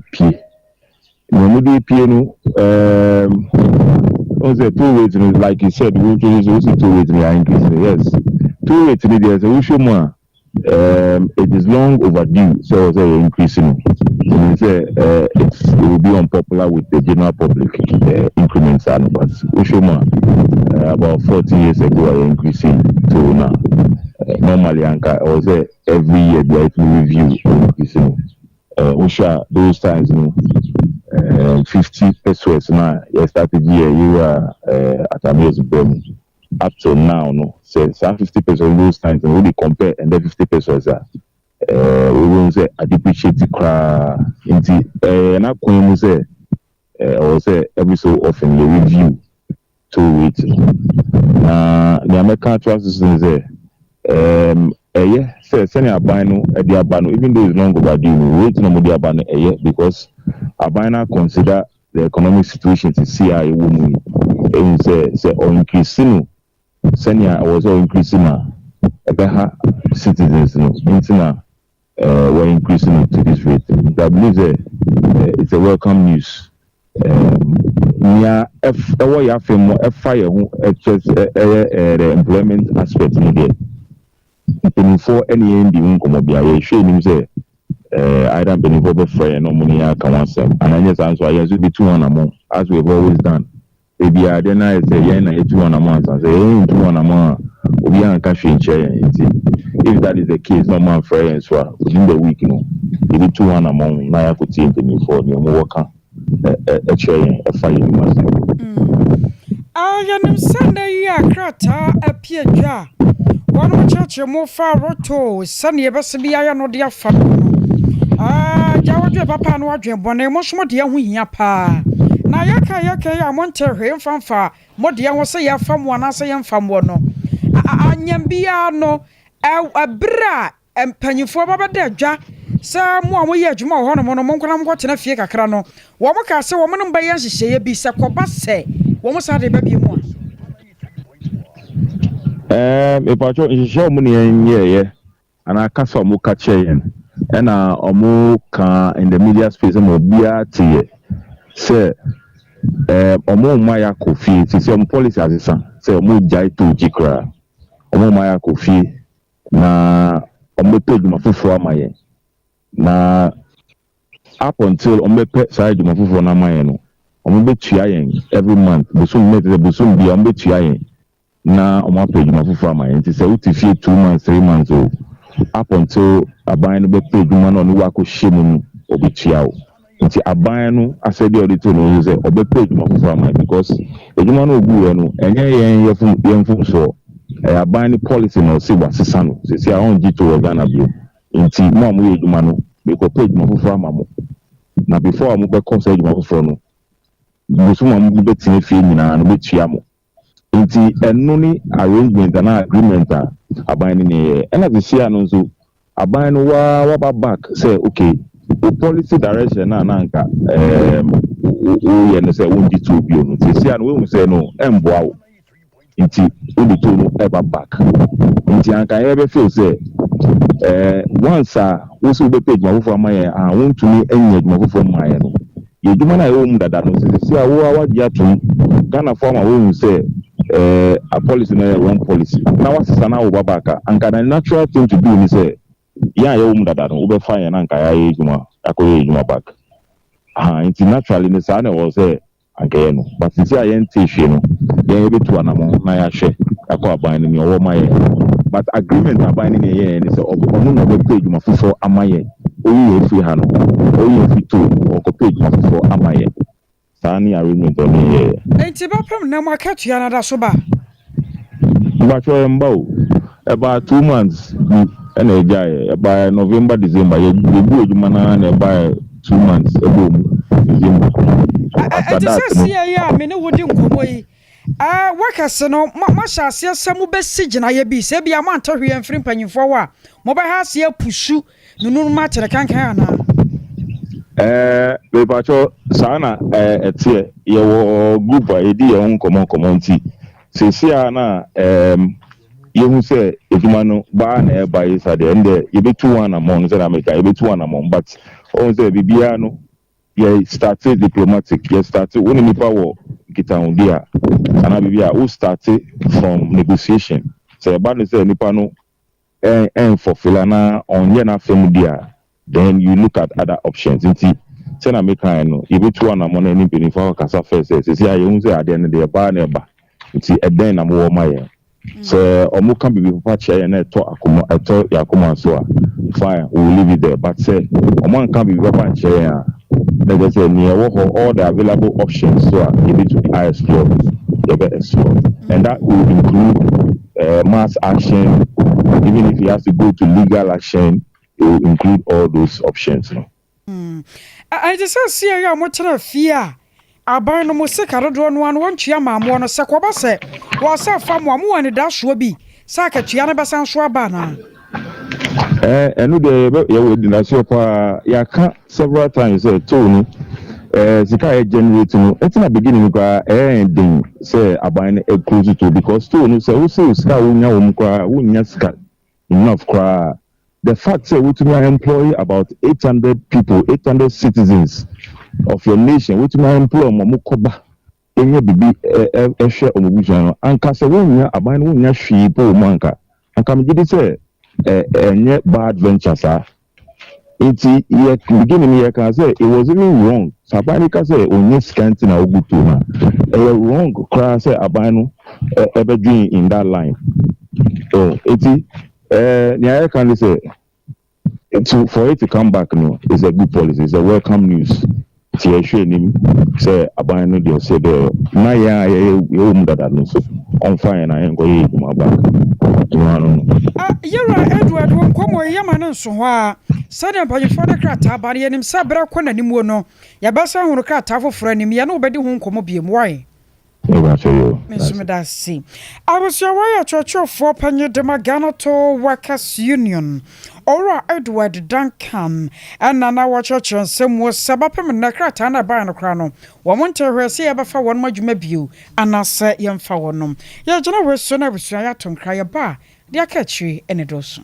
P no also 2 ways like you said we introduce also 2 ways are increasing yes 2 ways there's a issue more it is long overdue so increasing it will be unpopular with the general public increments and but Ushuma about 40 years ago are increasing to now normally anka was every year they review increasing Usha those times 50 pesos now started year you are at Amazon Burn up to now no say 50 pesos those times and really compare and then 50 pesos we will say I depreciate the cra into na kwemu say or say every so often you review to it the American transition say yeah say senior abano e di abano even though it's long overdue we wait no mo di abano because abano consider the economic situation to see how it will and say or increasing senior was all increasing now citizens no into we're increasing to this rate. I believe it's a welcome news. Fire the employment aspect needed. For any ending, come be a shame say either benefit friend or money can once and I just answer I just be 200 amount as we've always done. Maybe I then I say yeah, I 200 amount and say hey 200 amount we are cash in chair. If that is the case, no man friends within the week, maybe 200 amount now I could see me for the worker a chair a fire must. I am Sunday Krata a Pia. One church more far roto, Sunny Bassabia no dear family. Jawaja papa no adwen bone mo so de ho hia pa na yaka ya monte hwe mfamfa mo de ho se ya fam wana se ya mfam wo no anyam bia no abra empanyifo baba da adwa sa mo amoye adwuma ho no mo nkwana mo kwatena fie kakra no wo mo ka se wo mo no mba ya hyehyeye bi se koba se wo mo sa de ba bi mu e pa cho hyehyeye mo ne yenye ana kasa mo ka cheyen and omo in the media space mo bia tie say omo maya kofi ti say omo policy assistant say omo jai to jikra omo maya kofi na omo page mafufo amaye na up until omo pe side mafufo na amaye no omo betua yen every month busum met the busum bia omo betua yen na omo page mafufo amaye ti say uti fie 2 months 3 months old. Up until aban no be pay duma no wa ko hyemu no obetua o nti aban no asedi auditor no say obe pay duma for am because eduma no ogu no enye yen yefum so aban policy no say wasesa no say I won to Ghana bio nti mo amu eduma no be ko pay duma for am mo na before amu be come say duma for no musu amu be tin fie nyina no betua mo nti eno ni arrangement and agreement aban ni and as see no so aban no wa back say okay the policy direction na nka o ye no say won di to bio no see no we say no emboa wo nti o di to no ever back nti anka e be feel say once we so be page ma for amaye won to ni enye ma for amaye no ye duma na e wo mu dada no see wo dia to Ghana former we say a policy na wrong policy now what's sana ubabaka and the natural thing to do is say yeah you dada no ube fine na nka ya ejuma akoye ejuma back it's naturally ne sana was say again no but see ayen tishe no ye be to anamo na ya hye akọ aban ni owo maye but agreement aban ni ye ni say omo no be page ma fofo amaye oyi e fi ha no oyi e fi to o page ma fofo amaye Sani arrangement on here. Enti ba pem na mo akatua na da so ba. Ba cho emba about 2 months and a guy by November December you do ejuma na about 2 months ago December. After that ya me ne wodi nkomo yi. Wakase no ma hyase asemu be sigina ye bi se bia mo antahwe amfiri mpanyimfo wa mo ba ha se apushu nunu ma tere kankan ana. We pacho sana etie ye group edi ye nkomo nti sesia na ye hu se eduma no ba na e ba isa de ende ye be 2-1 among say America ye be 2-1 among but on say bibia no ye started diplomatic ye started when nipa wo kitaudia ana bibia who started from negotiation say ba no say nipa no for filana on ye na femudia. Then you look at other options. Inti send America no. If you want among any benefit kasa first says say you say at the end of the bar never. Inti then am wo my. So omo can be papa chair na to yakoma so fine we will leave it there but say omo can be papa chair na they say near all the available options so you need to explore and that will include mass action even if you have to go to legal action. Will include all those options. I just see ya motra fia. Aban no mo se karodo no an won tua maamo no se koba se wo sa fam wa mo ani da so bi sa ka tua na besan so aba na. Enu de ye we dinasio pa ya ka several times to ni sika e generate no it's na beginning kwa ending say aban e close to because to no say wo say sika wo nya wo kwa wo nya sika enough kwa. The fact that we employ about 800 people, 800 citizens of your nation, which may employ Momukoba, any baby a share on the vision, and Casawonia, a band wonya sheep or manka, and come did it say, bad ventures are It's beginning here can say it was even wrong. Sabani can say on this canteen na ogutuma. Wrong cry say abano ever doing in that line. Oh, the can say for it to come back no, it's a good policy. It's a welcome news. Say abano they say the na ya that no so on fire na ain't go back. Yera Edward won komo yamana so ho a sadia mpanyefo de krata ba ne nim sabra kwana nimu no ya basa hunu krata foforo nim ya no obedi hu komo biem wai Mesumedasi Abusya waya chochofo panye de Magana to Workers Union Ora Edward Duncan and na wachocho nsem wo sabapem na krata na ba no kra no wo monte hwese ya bafa won madwuma biu anase yemfa wonom ya jena weso na abusya ya tonkra ya ba dia kachi enedoso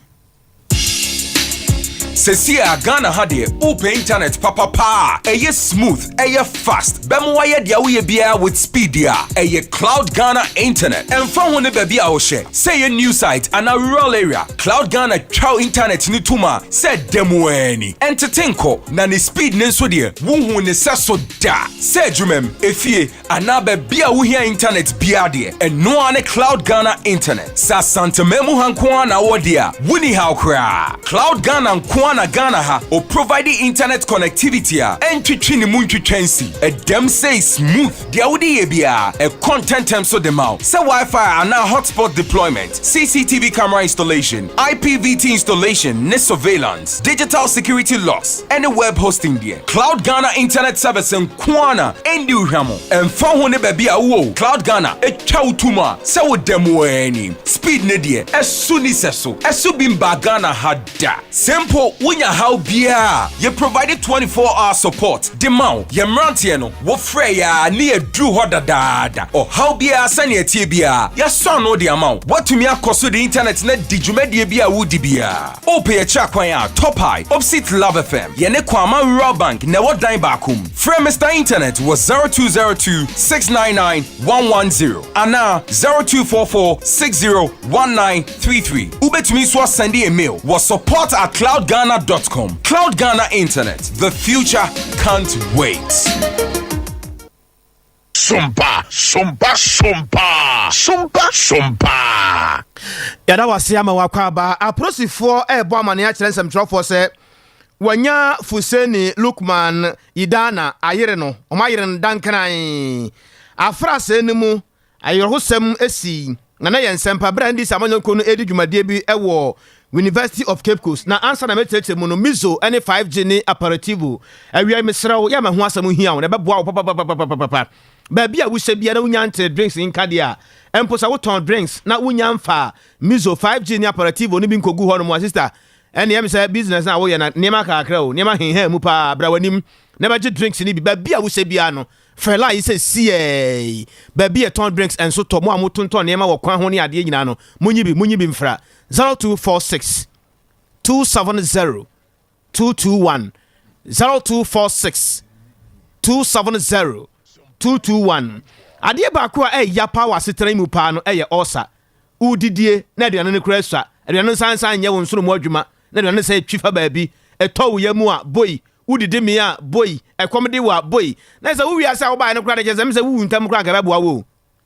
Sesia Ghana hade open internet papa eye smooth eye fast bemwa ye dia we bia with speed dia eye Cloud Ghana internet and fa ho ne ba bia wo hye say a new site and a rural area Cloud Ghana chow internet ni tuma say demo ani entertain ko na ne speed ne so de wo hu ne seso da say dwumem efie ana ba bia wo hia internet bia de eno ane Cloud Ghana internet sa santamemu hanko na wo dia wuni how kra Cloud Ghana nko na Ghana ha o providing internet connectivity and twitwi ni mu ntwitwansi a dem say smooth dia wodi ye bia a content term so dem out say Wi-Fi and hotspot deployment CCTV camera installation IPVT installation net surveillance digital security locks and a web hosting there Cloud Ghana internet service in Kwana endi uhwamo emfa ho ne ba bia wo Cloud Ghana e twa utuma say wo dem ani speed ne de esu ni seso esu bimba Ghana hada simple Wunya how bia you provided 24-hour support demand ye mrantie no wo frɛ ya ne adru ho dadaada o how bia sane atie bia ya so no de amount watumi akoso the internet na digumedie bia wudi bia o pay cha kwan a top high opposite Love FM ye ne kwama rural bank na wodan baakum frɛ Mr Internet was 0202-699-110 ana 0244-601933 ubetumi so send a mail was support@cloudghana.com Cloud Ghana Internet. The future can't wait. Sompa. Yada wasiama wakwaba aprosifo ebo amane ya kyerɛ nsɛm trɔfo sɛ wanya Fuseni Lukman Idana ayere no ɔmayere no dankan afra sɛ nimu ayerhosɛm esi na na yɛnsɛmpa bra ndi samanyanko no edi dwumadie bi ɛwɔ University of Cape Coast na answer na metete mu no mizo ene 5G ni apparativo awia mesrawo ya ma ho asɛm hia wo na bɛboa wo papa ba bia wo hye bia na wonya ante drinks in kadia empo sa wo ton drinks na wonya mfa mizo 5G ni apparativo ni bi nkogu ho no mo sister ene yem say business na wo ye na nema kakra o nema henha mu pa bra wanim na ba drinks ni bi ba bia wo hye bia no fela yi say see ba bia ton drinks enso to mo amotonton nema wo kwan ho ne ade nyina no munyi bi mfra 0246 270 221 0246 270 221 Adie ba ko ya power setran mu pa no ye osa udidie na aduane ne kura sua aduane sansan nye won soro mu adwuma na aduane sai twifa baabi eto wo yamu a boy udidi me a boy ekomde wa boy na say wo wi asa wo ba ne kura de jezem say wo ntam kura ga ba boa wo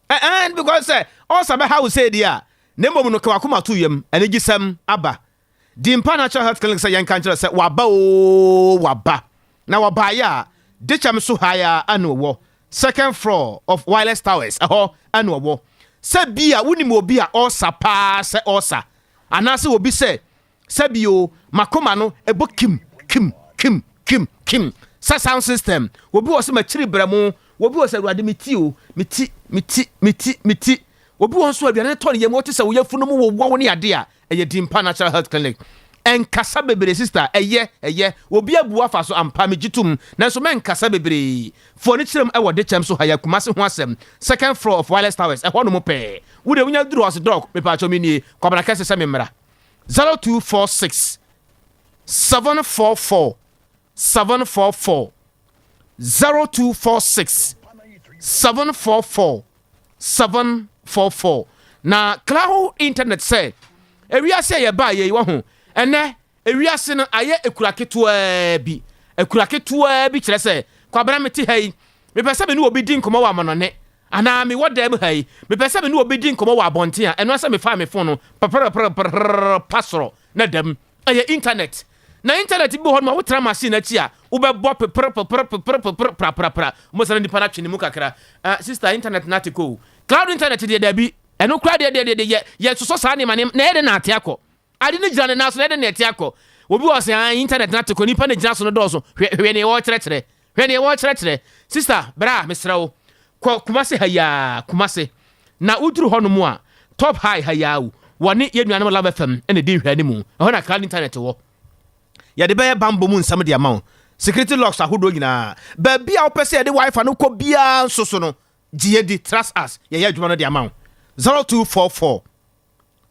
and because say osa be how say dia Nembo no kwa kuma tu yam anigisam aba Dimpa Natural Health Clinic say yan kanjere say waba na waba ya decham so haya anu wo second floor of Wireless Towers anu wo se bia woni mo bia osa pa se osa anase obi se bio makoma no ebo kim sa sound system obi wo se machiri bramo obi wo se ruade meti obi won so aduane to ne yem wote se wo yafunu mu wo ne ade a eye Dimpa Natural Health Clinic en kasa bebre sister eye obi abu afa so ampa megitum nanso men kasa bebre fo ne kirem e wode chem so haya kuma se ho asem second floor of Wireless Towers e ho no mo pe wo de wonya duru os dog me pa cho me ni kwabana kase se me mra 0246 744 0246 744 744 na Cloud Internet say ewia say ye ba ye wo ho ene ewiase no aye ekura ketewa bi kyerɛ sɛ kwabra mete ha yi mepɛ sɛ me ne obi di nkɔmɔ wɔ amanɔne anaa me wɔda mu ha yi mepɛ sɛ me ne obi di nkɔmɔ wɔ abɔnten a ɛno sɛ mefa me phone no pasoro na dam ɛyɛ internet na internet bi hɔ no ma wotra machine akyi a wobɛbɔ pra mo sɛ nipa na twene mu kakra sister internet na teko cloud internet deɛ dabi ɛno kura deɛ yɛ soso saa ne ma ne na yɛde na ate akɔ ade ne gyina ne na so na yɛde na ate akɔ obi wɔ sɛ internet na teko nipa ne gyina so no dɔɔso hwɛ ne wɔ kyerɛkyerɛ sister bra mesrɛ wo kumase haya kumase na uduru hɔ no mu a top high haya wo wɔne yɛnuanom love fm ɛna di hwɛ ne mu ɛhɔ na cloud internet wɔ yɛde bɛyɛ bambɔ mu nsɛm de ama wo security locks ahodoɔ nyinaa baabi a wopɛ sɛ yɛde wifi no kɔ biara nso so no gye di trust us yɛyɛ adwuma no de ama wo 0244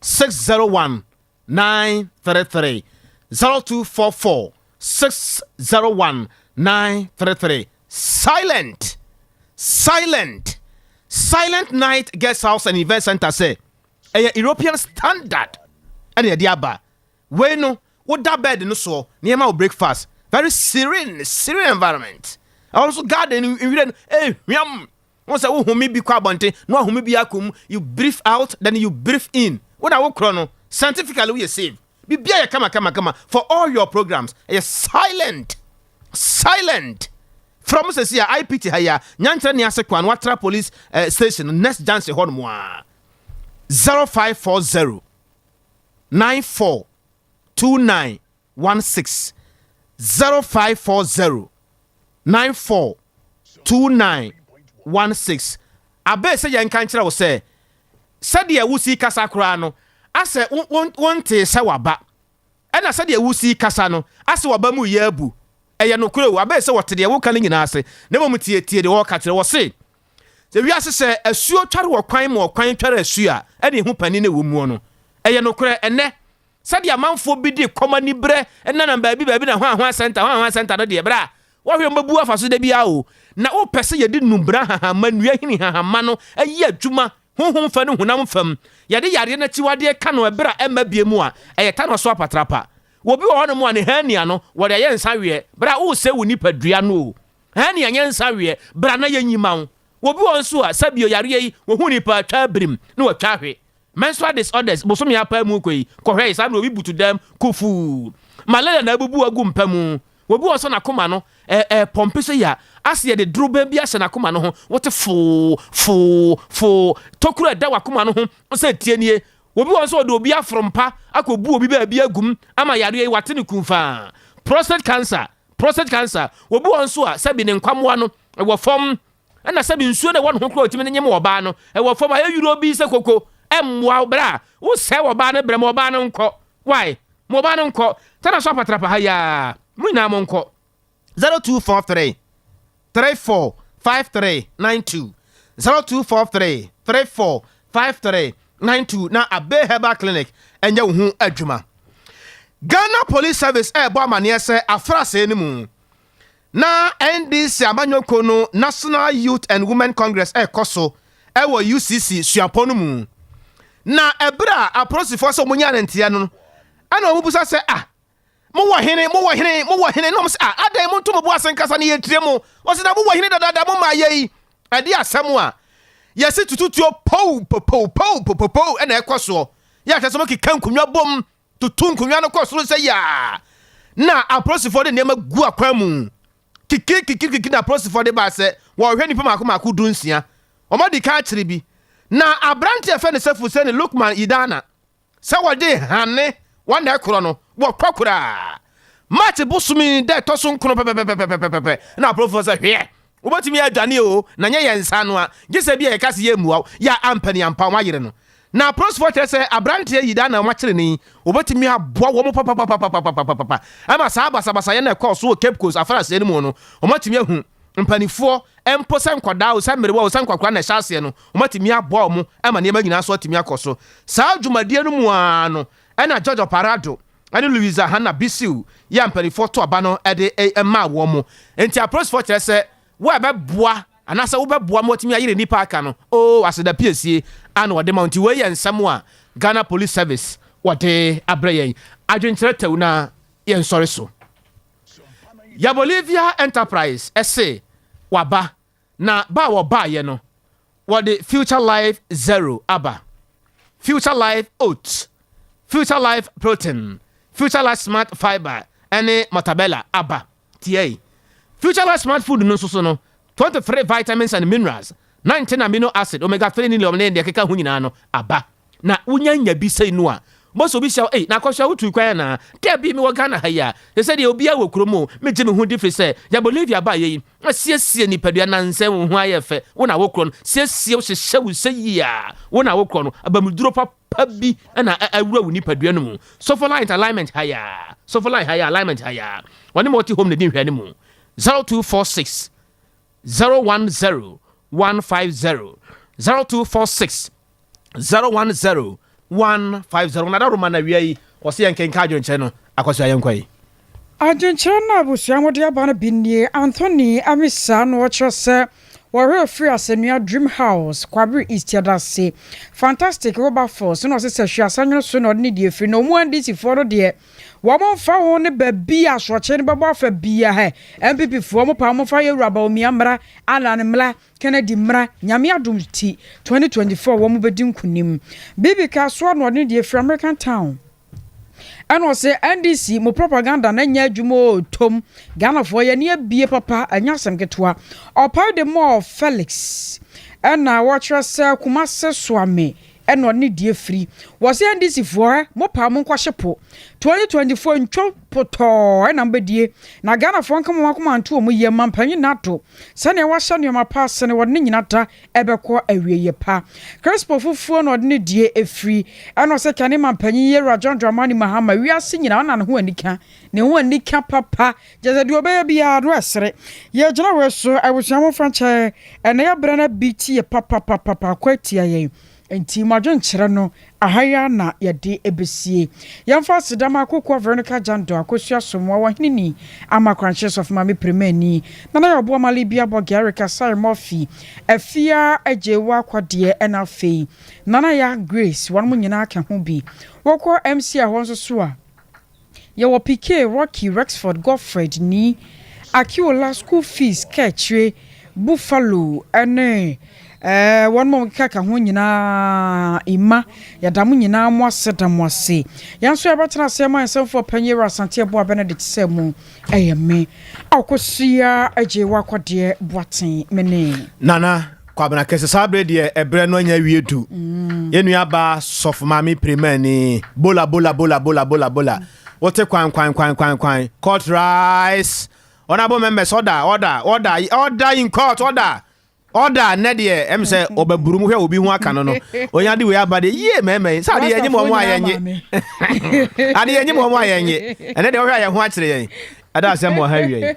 601 933 0244 601 933 silent night guest house and event center say a European standard and the diaba we no what that bed no so near my breakfast very serene environment also garden in once I who me be kwabonte no who me be akum you breathe out then you breathe in what I will chrono scientifically we save be bia kama for all your programs a silent from says here IPT haya nyantra ni asekwan watra police station next chance hon mo 0540 942916 0540 942916 abe se yan kan kira wo se sade ya wusi kasa kura no ase wonte se waba ena sade ya wusi kasa no ase waba mu yabu eye no kure wo abe se wote de wo kan nyina ase na mo tie de wo ka kire wo se wi ase se asuo tware wo kwan mo kwan tware asuo a ene hu pani na wo mu no eye no kure ene sade amanfo bi di komani bre ena na baabi na hwan center no de bra wo hwe mbabu afaso da bia o na wo pese ye di numbra hahama nua hini hahama no ayi adwuma honhom fa ne hunam fam ye de yare na chiwade ka no ebra emma bie mu a eye ta no so apatrapa wobi wo no mu a ne hania no wo de ye nsa wie bra wo se wo nipa dua no hania nye nsa wie bra na ye nyima wo wobi wo nso a sabio yare yi wo hu nipa twa brim na wo twa hwe menstrual disorders bosom ya pa mu koi ko hwe sa na obi butu dam kufu malaria na abubu agu mpamu wobi wo so na koma no pompe so ya asiye de drobe bia se na koma no ho wote fo tokura da wakoma no ho se tienie wobi wo so de obi afrompa akobu obi ba bia gum ama yare wate ne kumfa prostate cancer wobi wo so a sabi ne nkwamwa no wo fom na sabi nsuo na wo ho kro otimi ne nyem wo ba no wo fom ayuro bi se koko emwa bra wo se wo ba no brem wo ba no nko why mo ba no nko tana so patrapa ha ya Mwina monko 0243 345392 0243 345392 na Abe Herbal Clinic enye wo hu adwuma Ghana Police Service bo amane se afrase ni mu na NDC abanyoko no National Youth and Women Congress koso wo UCC suaponu mu na ebra aprosifo so munya ntia no ana omubusa se mo wa hene no mse adan mo nto mo bo asenkasa ne yetire mo o se na mo wa hene dada mo ma yei ade asem a yesi tututuo pou na ekoso ya kase mo kikan kunwa bom tutun kunwa no koso se ya na aprosifo de nema gu akwan mu kiki na aprosifo de ba se wo hwe nipa mako dunsia o ma di ka kire bi na abrante efe ne sefu se ne Lukman Idana se wo de hane wanda ekoro no wo kwakura match busumi de tosun kono pepepepepepe na professor hwe obotimi adwane o na nye yensa no a gese bia yekase ye muwa ya ampani ampa wa yire no na prosper se abrante yida na ma kire ni obotimi aboa wo mo papa ama sa abasa ye na course wo Cape Coast afara se ni mu no omotimi ahu mpanifo empo se nkoda o se mere wo se nkwakura na hyase no omotimi aboa mo ama ne ma nyina so otimi akoso sa adwumadie no mu ano ena George Parado ani Louisa Hannah Bisiu ya mpanifo to aba no ede ema wo mo enti approach for kire se wo beboa anasa wo beboa mo timi ayire nipa aka no o aseda piesie ana wode mounti we yen nsam a Ghana Police Service wode abrayen adwenkyerɛ tew na yen sorry so ya Bolivia Enterprise ese waba na ba wo ba ye no what the Future Life Zero aba Future Life Oats Future Life Protein Future Life Smart Fiber ene Motabella aba tie Future Life Smart Food no so no 23 vitamins and minerals 19 amino acid omega 3 nilium ne de keka hu nyina no aba na wunyanya bi sei no a most obi sha na kwasha wutu kwan na de bi mi wo Ghana ha ya they say de obi a wokromo me gye me hu different say ya Bolivia ba ye asiesie ni padua na nse wo hu ayefe wo na wokro no siesie wo hye wo sei a wo na wokro no abamuduro papa bi na awura wo ni padua no mu Sofoline alignment ha ya Sofoline ha ya alignment ha ya woni mo ti home ne din hwe ne mu 0246 010 150 0246 010 150 na da roma na wiai wose yenken ka adwenche no akwaso ayenkwai adwenche na abusua mode aba na binnie Anthony Amisa no ochose Warrior free asenua Dream House Kwabri East Yadase fantastic Robert Force no se hwe asanyo so no ne die free no mu andisi foro de wọ́n fa wọn ne baabi asọ̀kye ne bɛbɔ afa bia he MPP foɔ mo pa mo fa yɛ wuraba omia mmra ala ne mmra Kennedy mmra nyame adom ti 2024 wɔn mo bɛdi nkunim bibi ka so no ne die free American Town ɛna ɔsɛ NDC mo propaganda na nya adwuma tom Ghana foɔ yɛ ne abie papa anya asɛm ketewa ɔpa de mo Felix ɛna wɔkyerɛ sɛ Kumase Swame ɛna ne die free wɔsɛ NDC foɔ mo pa mo nkɔhyepo 2024 ntwo poto ɛna mbedie na Ghana foɔ nkama wakoma nto mo yɛ mampanyi nato sɛne wɔhyɛ ne ma pass ne wɔde nyina ta ɛbɛkɔ awieye pa Crespo fufuo na ɔde ne die efri ɛna ɔsɛ kane mampanyi yɛ Rajon Dramani Mahama wiase nyina ɔna ne ho anika ne ho anika papa jeze de obɛyɛ bia no ɛsere yɛ gyina wɔ so awusuamo franchise ɛna yɛ brana BT papa kwatia yɛn enti madwo nkyerɛ no ahaya na yɛde ebesie yɛmfa sedama akokɔ Veronica Jando akosua somwa wahinini amakranche of mami premani na na yɛboa mali bia bɔgare kasai Murphy afia ajewa kwade ɛna fei nana ya Grace wɔn mo nyina aka ho bi wɔkɔ MC a wɔn so a yɛwɔ PK Rocky Rexford Godfred ni Akiola school fees kɛtwe Buffalo ɛne one more kaka ho nyina ima yadamu nyina mo asedam ase yanso yɛbɛtena ase ma nsɛmfo panyera asante abo Benedict semu me akosia ajewa kwade boaten mene nana kwabena kese sabre de ebre no anya wiedu yenu aba sofmami premani bola wote kwan court rise honorable members order in court order na de em say obaburu mu hwe obi hu aka no onya de we abade ye meme sa de yenye mo ayenye ade yenye mo ayenye ene de wo hwe aye hu akire yen ada asem mo ha wie